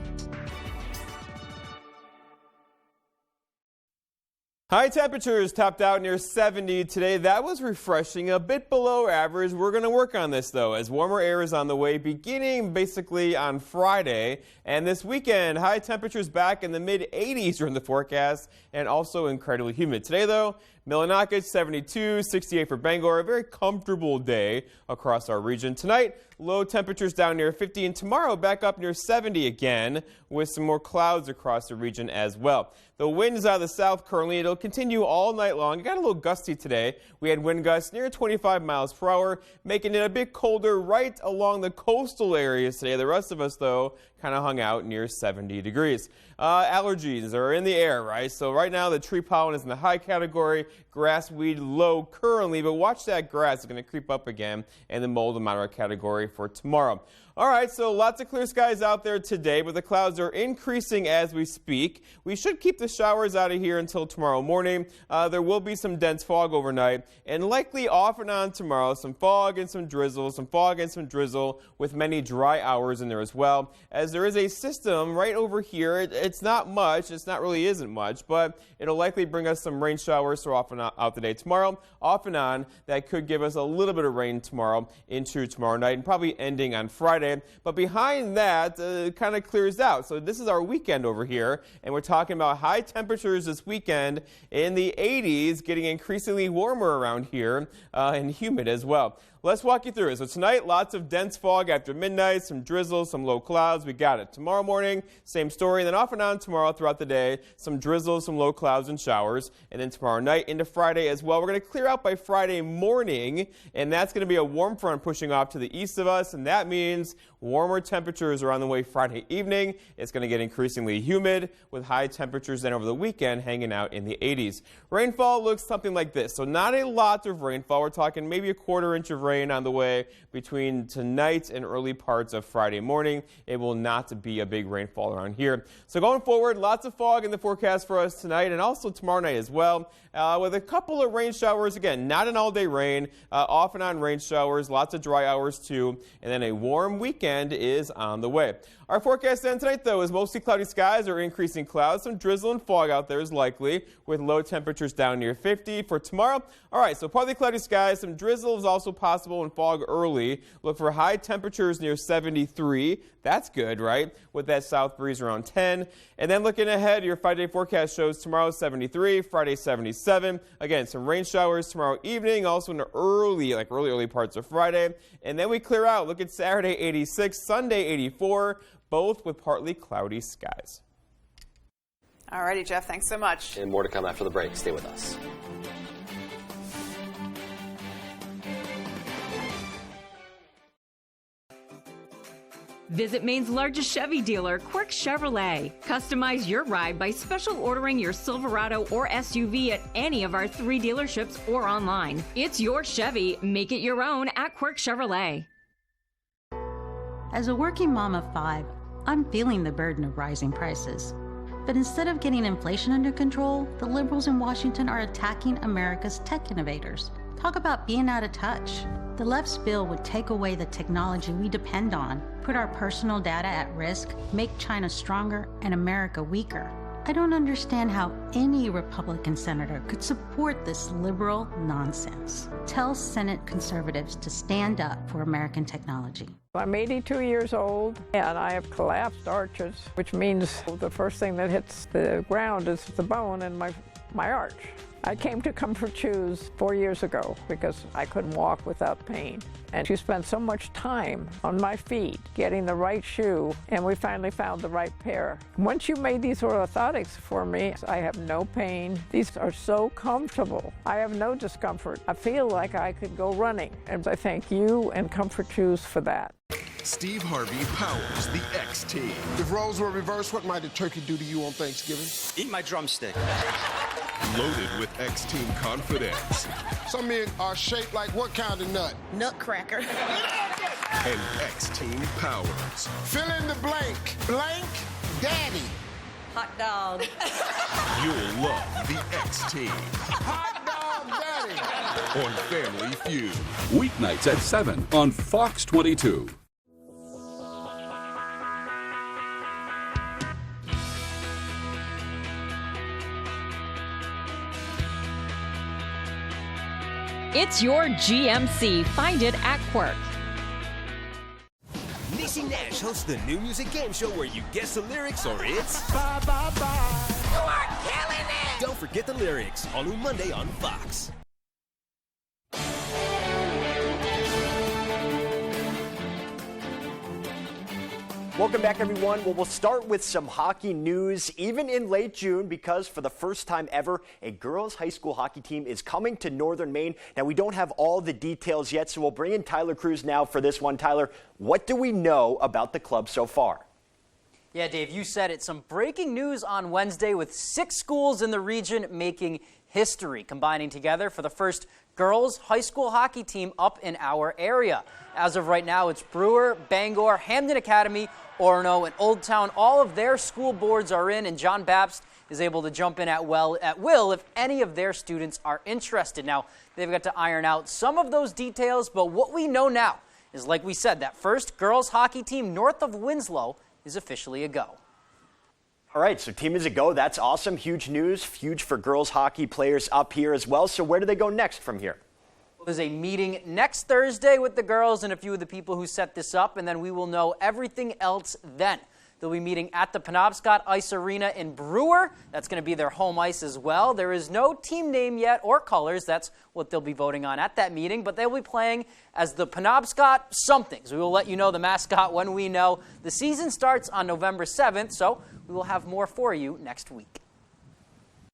Speaker 3: High temperatures topped out near 70 today. That was refreshing, a bit below average. We're going to work on this, though, as warmer air is on the way, beginning basically on Friday. And this weekend, high temperatures back in the mid-80s are in the forecast, and also incredibly humid. Today, though, Millinocket 72, 68 for Bangor, a very comfortable day across our region. Tonight, low temperatures down near 50, and tomorrow back up near 70 again, with some more clouds across the region as well. The wind is out of the south currently. It'll continue all night long. It got a little gusty today. We had wind gusts near 25 miles per hour, making it a bit colder right along the coastal areas today. The rest of us, though, kind of hung out near 70 degrees. Allergies are in the air, right? So right now the tree pollen is in the high category, grass weed low currently, but watch that grass. It's going to creep up again, and the mold in moderate category for tomorrow. All right, so lots of clear skies out there today, but the clouds are increasing as we speak. We should keep the showers out of here until tomorrow morning. There will be some dense fog overnight, and likely off and on tomorrow, some fog and some drizzle, with many dry hours in there as well. As there is a system right over here, it's not much, isn't much, but it'll likely bring us some rain showers, so off off and out the day tomorrow, off and on. That could give us a little bit of rain tomorrow into tomorrow night and probably ending on Friday. But behind that, it kind of clears out. So this is our weekend over here, and we're talking about high temperatures this weekend in the 80s, getting increasingly warmer around here and humid as well. Let's walk you through it. So tonight, lots of dense fog after midnight, some drizzle, some low clouds. We got it. Tomorrow morning, same story. And then off and on tomorrow throughout the day, some drizzle, some low clouds and showers. And then tomorrow night into Friday as well. We're going to clear out by Friday morning, and that's going to be a warm front pushing off to the east of us. And that means warmer temperatures are on the way Friday evening. It's going to get increasingly humid with high temperatures then over the weekend hanging out in the 80s. Rainfall looks something like this. So not a lot of rainfall. We're talking maybe a quarter-inch of rain on the way between tonight and early parts of Friday morning. It will not be a big rainfall around here. So going forward, lots of fog in the forecast for us tonight and also tomorrow night as well, with a couple of rain showers. Again, not an all-day rain, off and on rain showers, lots of dry hours too, and then a warm weekend is on the way. Our forecast then tonight, though, is mostly cloudy skies or increasing clouds. Some drizzle and fog out there is likely, with low temperatures down near 50 for tomorrow. All right, so partly cloudy skies. Some drizzle is also possible and fog early. Look for high temperatures near 73. That's good, right? With that south breeze around 10. And then looking ahead, your 5-day forecast shows tomorrow 73, Friday 77. Again, some rain showers tomorrow evening, also in the early parts of Friday. And then we clear out. Look at Saturday 86, Sunday 84. Both with partly cloudy skies.
Speaker 1: All righty, Jeff, thanks so much.
Speaker 2: And more to come after the break. Stay with us.
Speaker 4: Visit Maine's largest Chevy dealer, Quirk Chevrolet. Customize your ride by special ordering your Silverado or SUV at any of our 3 dealerships or online. It's your Chevy. Make it your own at Quirk Chevrolet.
Speaker 5: As a working mom of 5, I'm feeling the burden of rising prices. But instead of getting inflation under control, the liberals in Washington are attacking America's tech innovators. Talk about being out of touch. The left's bill would take away the technology we depend on, put our personal data at risk, make China stronger and America weaker. I don't understand how any Republican senator could support this liberal nonsense. Tell Senate conservatives to stand up for American technology.
Speaker 15: I'm 82 years old and I have collapsed arches, which means the first thing that hits the ground is the bone in my arch. I came to Comfort Shoes 4 years ago because I couldn't walk without pain. And she spent so much time on my feet getting the right shoe, and we finally found the right pair. Once you made these orthotics for me, I have no pain. These are so comfortable. I have no discomfort. I feel like I could go running, and I thank you and Comfort Shoes for that.
Speaker 16: Steve Harvey powers the X Team.
Speaker 17: If roles were reversed, what might a turkey do to you on Thanksgiving?
Speaker 16: Eat my drumstick. Loaded with X Team confidence.
Speaker 17: Some men are shaped like what kind of nut?
Speaker 18: Nutcracker.
Speaker 16: And X Team powers.
Speaker 17: Fill in the blank. Blank Daddy.
Speaker 18: Hot dog.
Speaker 16: You'll love the X Team.
Speaker 17: Hot dog Daddy.
Speaker 16: On Family Feud.
Speaker 14: Weeknights at 7 on Fox 22.
Speaker 4: It's your GMC. Find it at Quirk.
Speaker 19: Niecy Nash hosts the new music game show where you guess the lyrics or it's
Speaker 17: bye, bye, bye.
Speaker 19: You are killing it! Don't forget the lyrics, all new Monday on Fox.
Speaker 21: Welcome back, everyone. Well, we'll start with some hockey news, even in late June, because for the first time ever, a girls' high school hockey team is coming to Northern Maine. Now, we don't have all the details yet, so we'll bring in Tyler Cruz now for this one. Tyler, what do we know about the club so far?
Speaker 22: Yeah, Dave, you said it. Some breaking news on Wednesday with 6 schools in the region making history, combining together for the first girls' high school hockey team up in our area. As of right now, it's Brewer, Bangor, Hamden Academy, Orono, and Old Town. All of their school boards are in, and John Babst is able to jump in at will if any of their students are interested. Now, they've got to iron out some of those details, but what we know now is, like we said, that first girls' hockey team north of Winslow is officially a go.
Speaker 21: All right, so Team Is a Go. That's awesome. Huge news. Huge for girls hockey players up here as well. So where do they go next from here?
Speaker 22: There's a meeting next Thursday with the girls and a few of the people who set this up, and then we will know everything else then. They'll be meeting at the Penobscot Ice Arena in Brewer. That's going to be their home ice as well. There is no team name yet or colors. That's what they'll be voting on at that meeting, but they'll be playing as the Penobscot Somethings. We will let you know the mascot when we know. The season starts on November 7th, so we will have more for you next week.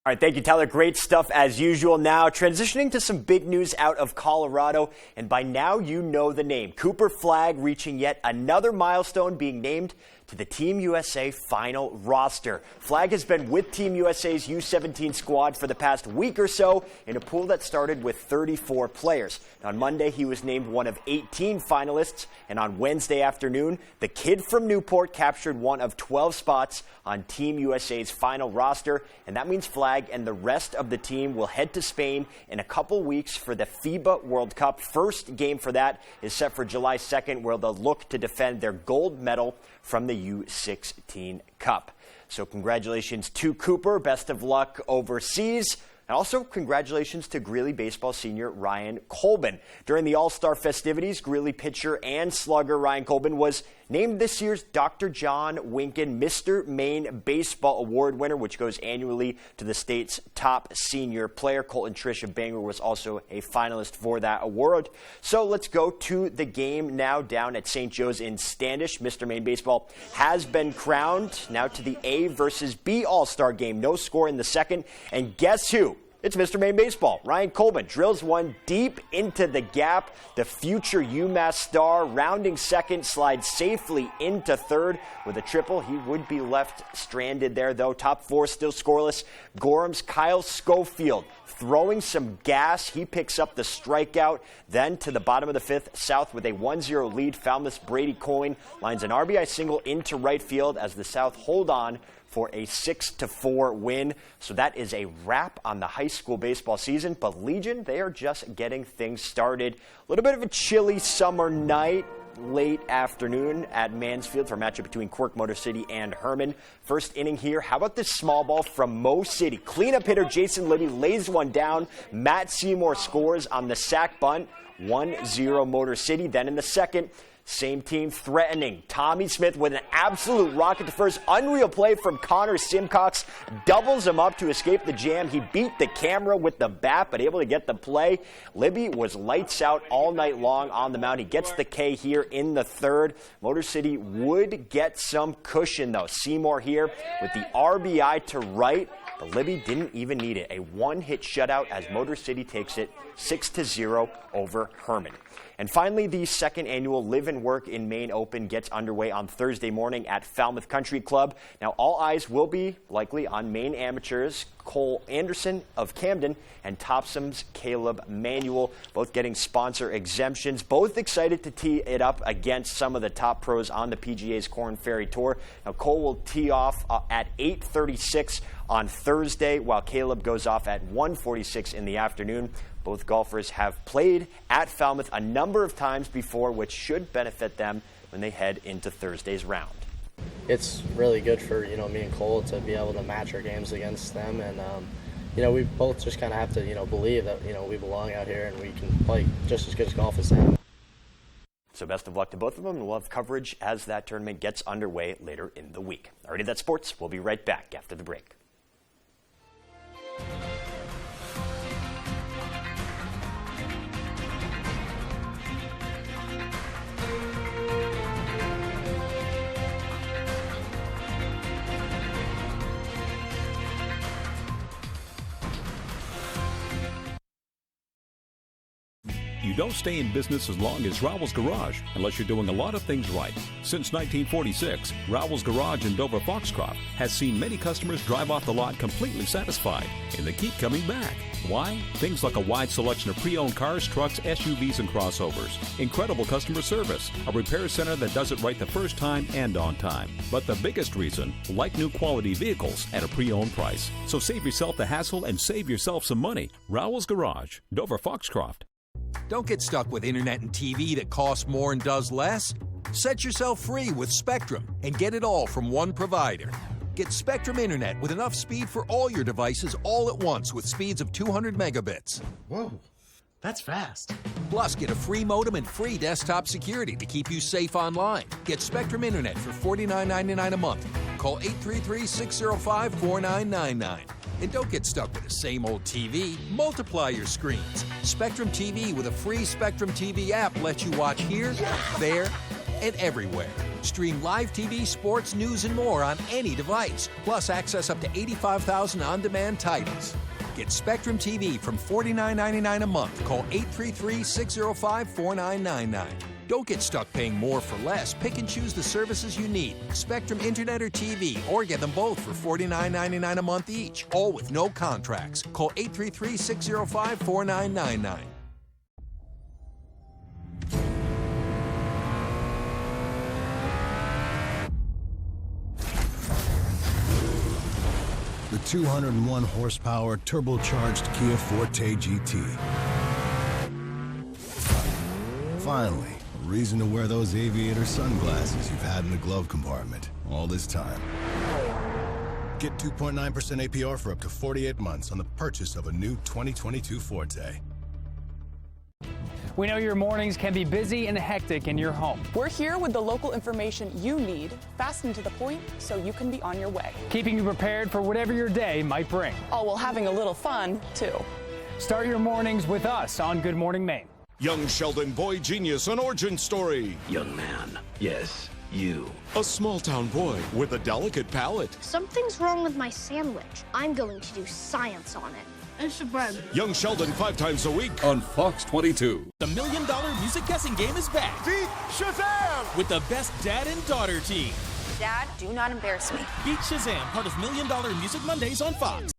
Speaker 21: All right, thank you, Tyler. Great stuff as usual. Now, transitioning to some big news out of Colorado, and by now you know the name. Cooper Flagg reaching yet another milestone, being named to the Team USA final roster. Flagg has been with Team USA's U17 squad for the past week or so in a pool that started with 34 players. On Monday, he was named one of 18 finalists, and on Wednesday afternoon, the kid from Newport captured one of 12 spots on Team USA's final roster, and that means Flagg and the rest of the team will head to Spain in a couple weeks for the FIBA World Cup. First game for that is set for July 2nd, where they'll look to defend their gold medal from the U16 Cup. So congratulations to Cooper. Best of luck overseas. And also congratulations to Greeley baseball senior Ryan Colbin. During the All-Star festivities, Greeley pitcher and slugger Ryan Colbin was named this year's Dr. John Winkin Mr. Maine Baseball Award winner, which goes annually to the state's top senior player. Colton Trish of Bangor was also a finalist for that award. So let's go to the game now down at St. Joe's in Standish. Mr. Maine Baseball has been crowned. Now to the A versus B All-Star game. No score in the second. And guess who? It's Mr. Maine Baseball. Ryan Colbin drills one deep into the gap. The future UMass star, rounding second, slides safely into third with a triple. He would be left stranded there, though. Top four still scoreless. Gorham's Kyle Schofield throwing some gas. He picks up the strikeout. Then to the bottom of the fifth, South with a 1-0 lead. Falmouth's Brady Coyne lines an RBI single into right field as the South hold on for a 6-4 win. So that is a wrap on the high school baseball season. But Legion, they are just getting things started. A little bit of a chilly summer night, late afternoon at Mansfield for a matchup between Quirk, Motor City, and Herman. First inning here. How about this small ball from Mo City? Cleanup hitter Jason Libby lays one down. Matt Seymour scores on the sac bunt. 1-0 Motor City. Then in the second, same team threatening. Tommy Smith with an absolute rocket to first. Unreal play from Connor Simcox. Doubles him up to escape the jam. He beat the camera with the bat, but able to get the play. Libby was lights out all night long on the mound. He gets the K here in the third. Motor City would get some cushion, though. Seymour here with the RBI to right. But Libby didn't even need it. A one-hit shutout as Motor City takes it 6-0 over Herman. And finally, the second annual Live and Work in Maine Open gets underway on Thursday morning at Falmouth Country Club. Now, all eyes will be likely on Maine amateurs Cole Anderson of Camden and Topsom's Caleb Manuel, both getting sponsor exemptions. Both excited to tee it up against some of the top pros on the PGA's Korn Ferry Tour. Now, Cole will tee off at 8:36 on Thursday, while Caleb goes off at 1:46 in the afternoon. Both golfers have played at Falmouth a number of times before, which should benefit them when they head into Thursday's round.
Speaker 6: It's really good for, me and Cole to be able to match our games against them. And, we both just kind of have to, believe that, we belong out here and we can play just as good as golf as them.
Speaker 21: So best of luck to both of them, and we'll have coverage as that tournament gets underway later in the week. Alrighty, that's sports. We'll be right back after the break.
Speaker 7: You don't stay in business as long as Rowell's Garage unless you're doing a lot of things right. Since 1946, Rowell's Garage in Dover Foxcroft has seen many customers drive off the lot completely satisfied, and they keep coming back. Why? Things like a wide selection of pre-owned cars, trucks, SUVs, and crossovers. Incredible customer service. A repair center that does it right the first time and on time. But the biggest reason, like new quality vehicles at a pre-owned price. So save yourself the hassle and save yourself some money. Rowell's Garage, Dover Foxcroft.
Speaker 8: Don't get stuck with internet and TV that costs more and does less. Set yourself free with Spectrum and get it all from one provider. Get Spectrum Internet with enough speed for all your devices all at once with speeds of 200 megabits.
Speaker 9: Whoa, that's fast.
Speaker 8: Plus, get a free modem and free desktop security to keep you safe online. Get Spectrum Internet for $49.99 a month. Call 833-605-4999. And don't get stuck with the same old TV. Multiply your screens. Spectrum TV with a free Spectrum TV app lets you watch here, there, and everywhere. Stream live TV, sports, news, and more on any device. Plus, access up to 85,000 on-demand titles. Get Spectrum TV from $49.99 a month. Call 833-605-4999. Don't get stuck paying more for less. Pick and choose the services you need. Spectrum Internet or TV, or get them both for $49.99 a month each. All with no contracts. Call 833-605-4999.
Speaker 20: The 201 horsepower turbocharged Kia Forte GT. Finally, a reason to wear those aviator sunglasses you've had in the glove compartment all this time. Get 2.9% APR for up to 48 months on the purchase of a new 2022 Forte.
Speaker 23: We know your mornings can be busy and hectic in your home.
Speaker 24: We're here with the local information you need, fast and to the point, so you can be on your way.
Speaker 23: Keeping you prepared for whatever your day might bring.
Speaker 24: Oh, well, having a little fun, too.
Speaker 23: Start your mornings with us on Good Morning Maine.
Speaker 16: Young Sheldon, boy genius, an origin story.
Speaker 25: Young man, yes, you.
Speaker 16: A small-town boy with a delicate palate.
Speaker 26: Something's wrong with my sandwich. I'm going to do science on it. It's a bread.
Speaker 16: Young Sheldon 5 times a week on Fox 22.
Speaker 19: The $1 Million Music Guessing Game is back.
Speaker 17: Beat Shazam!
Speaker 19: With the best dad and daughter team.
Speaker 26: Dad, do not embarrass me.
Speaker 19: Beat Shazam, part of $1 Million Music Mondays on Fox.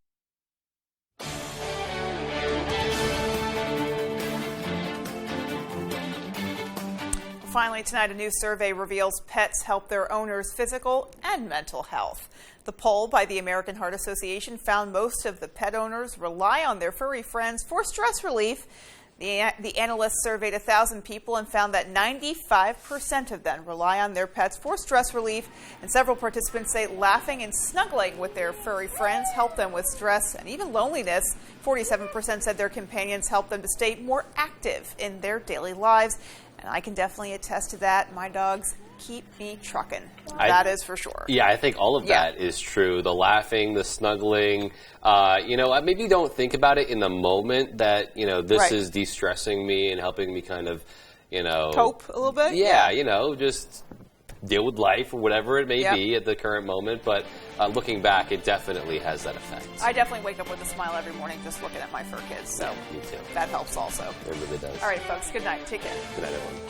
Speaker 1: Finally tonight, a new survey reveals pets help their owners' physical and mental health. The poll by the American Heart Association found most of the pet owners rely on their furry friends for stress relief. The analysts surveyed 1,000 people and found that 95% of them rely on their pets for stress relief. And several participants say laughing and snuggling with their furry friends help them with stress and even loneliness. 47% said their companions help them to stay more active in their daily lives. And I can definitely attest to that. My dogs keep me trucking. That is for sure.
Speaker 2: Yeah, I think all of that is true. The laughing, the snuggling. Maybe don't think about it in the moment that, this is de-stressing me and helping me kind of,
Speaker 1: cope a little bit?
Speaker 2: Yeah, just deal with life or whatever it may be at the current moment. But looking back, it definitely has that effect.
Speaker 1: I definitely wake up with a smile every morning just looking at my fur kids. So
Speaker 2: me too.
Speaker 1: That helps also.
Speaker 2: It really does.
Speaker 1: All right, folks. Good night. Take care.
Speaker 2: Good night, everyone.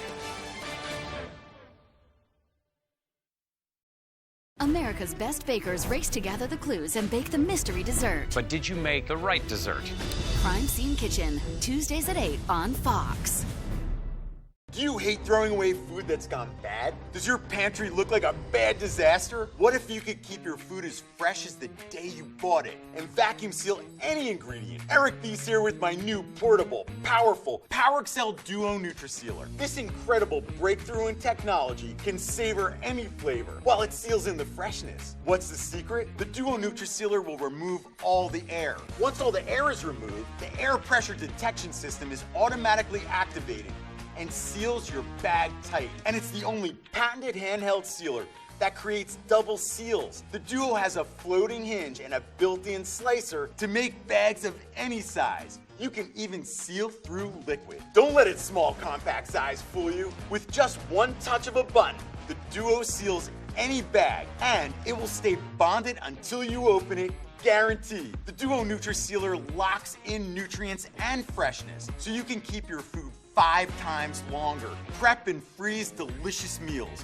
Speaker 27: America's best bakers race to gather the clues and bake the mystery dessert.
Speaker 28: But did you make the right dessert?
Speaker 27: Crime Scene Kitchen, Tuesdays at 8 on Fox.
Speaker 29: Do you hate throwing away food that's gone bad? Does your pantry look like a bad disaster? What if you could keep your food as fresh as the day you bought it and vacuum seal any ingredient? Eric Thies here with my new portable, powerful PowerXL Duo NutriSealer. This incredible breakthrough in technology can savor any flavor while it seals in the freshness. What's the secret? The Duo NutriSealer will remove all the air. Once all the air is removed, the air pressure detection system is automatically activated and seals your bag tight. And it's the only patented handheld sealer that creates double seals. The Duo has a floating hinge and a built-in slicer to make bags of any size. You can even seal through liquid. Don't let its small compact size fool you. With just one touch of a button, the Duo seals any bag and it will stay bonded until you open it. Guaranteed. The Duo NutriSealer locks in nutrients and freshness so you can keep your food 5 times longer. Prep and freeze delicious meals.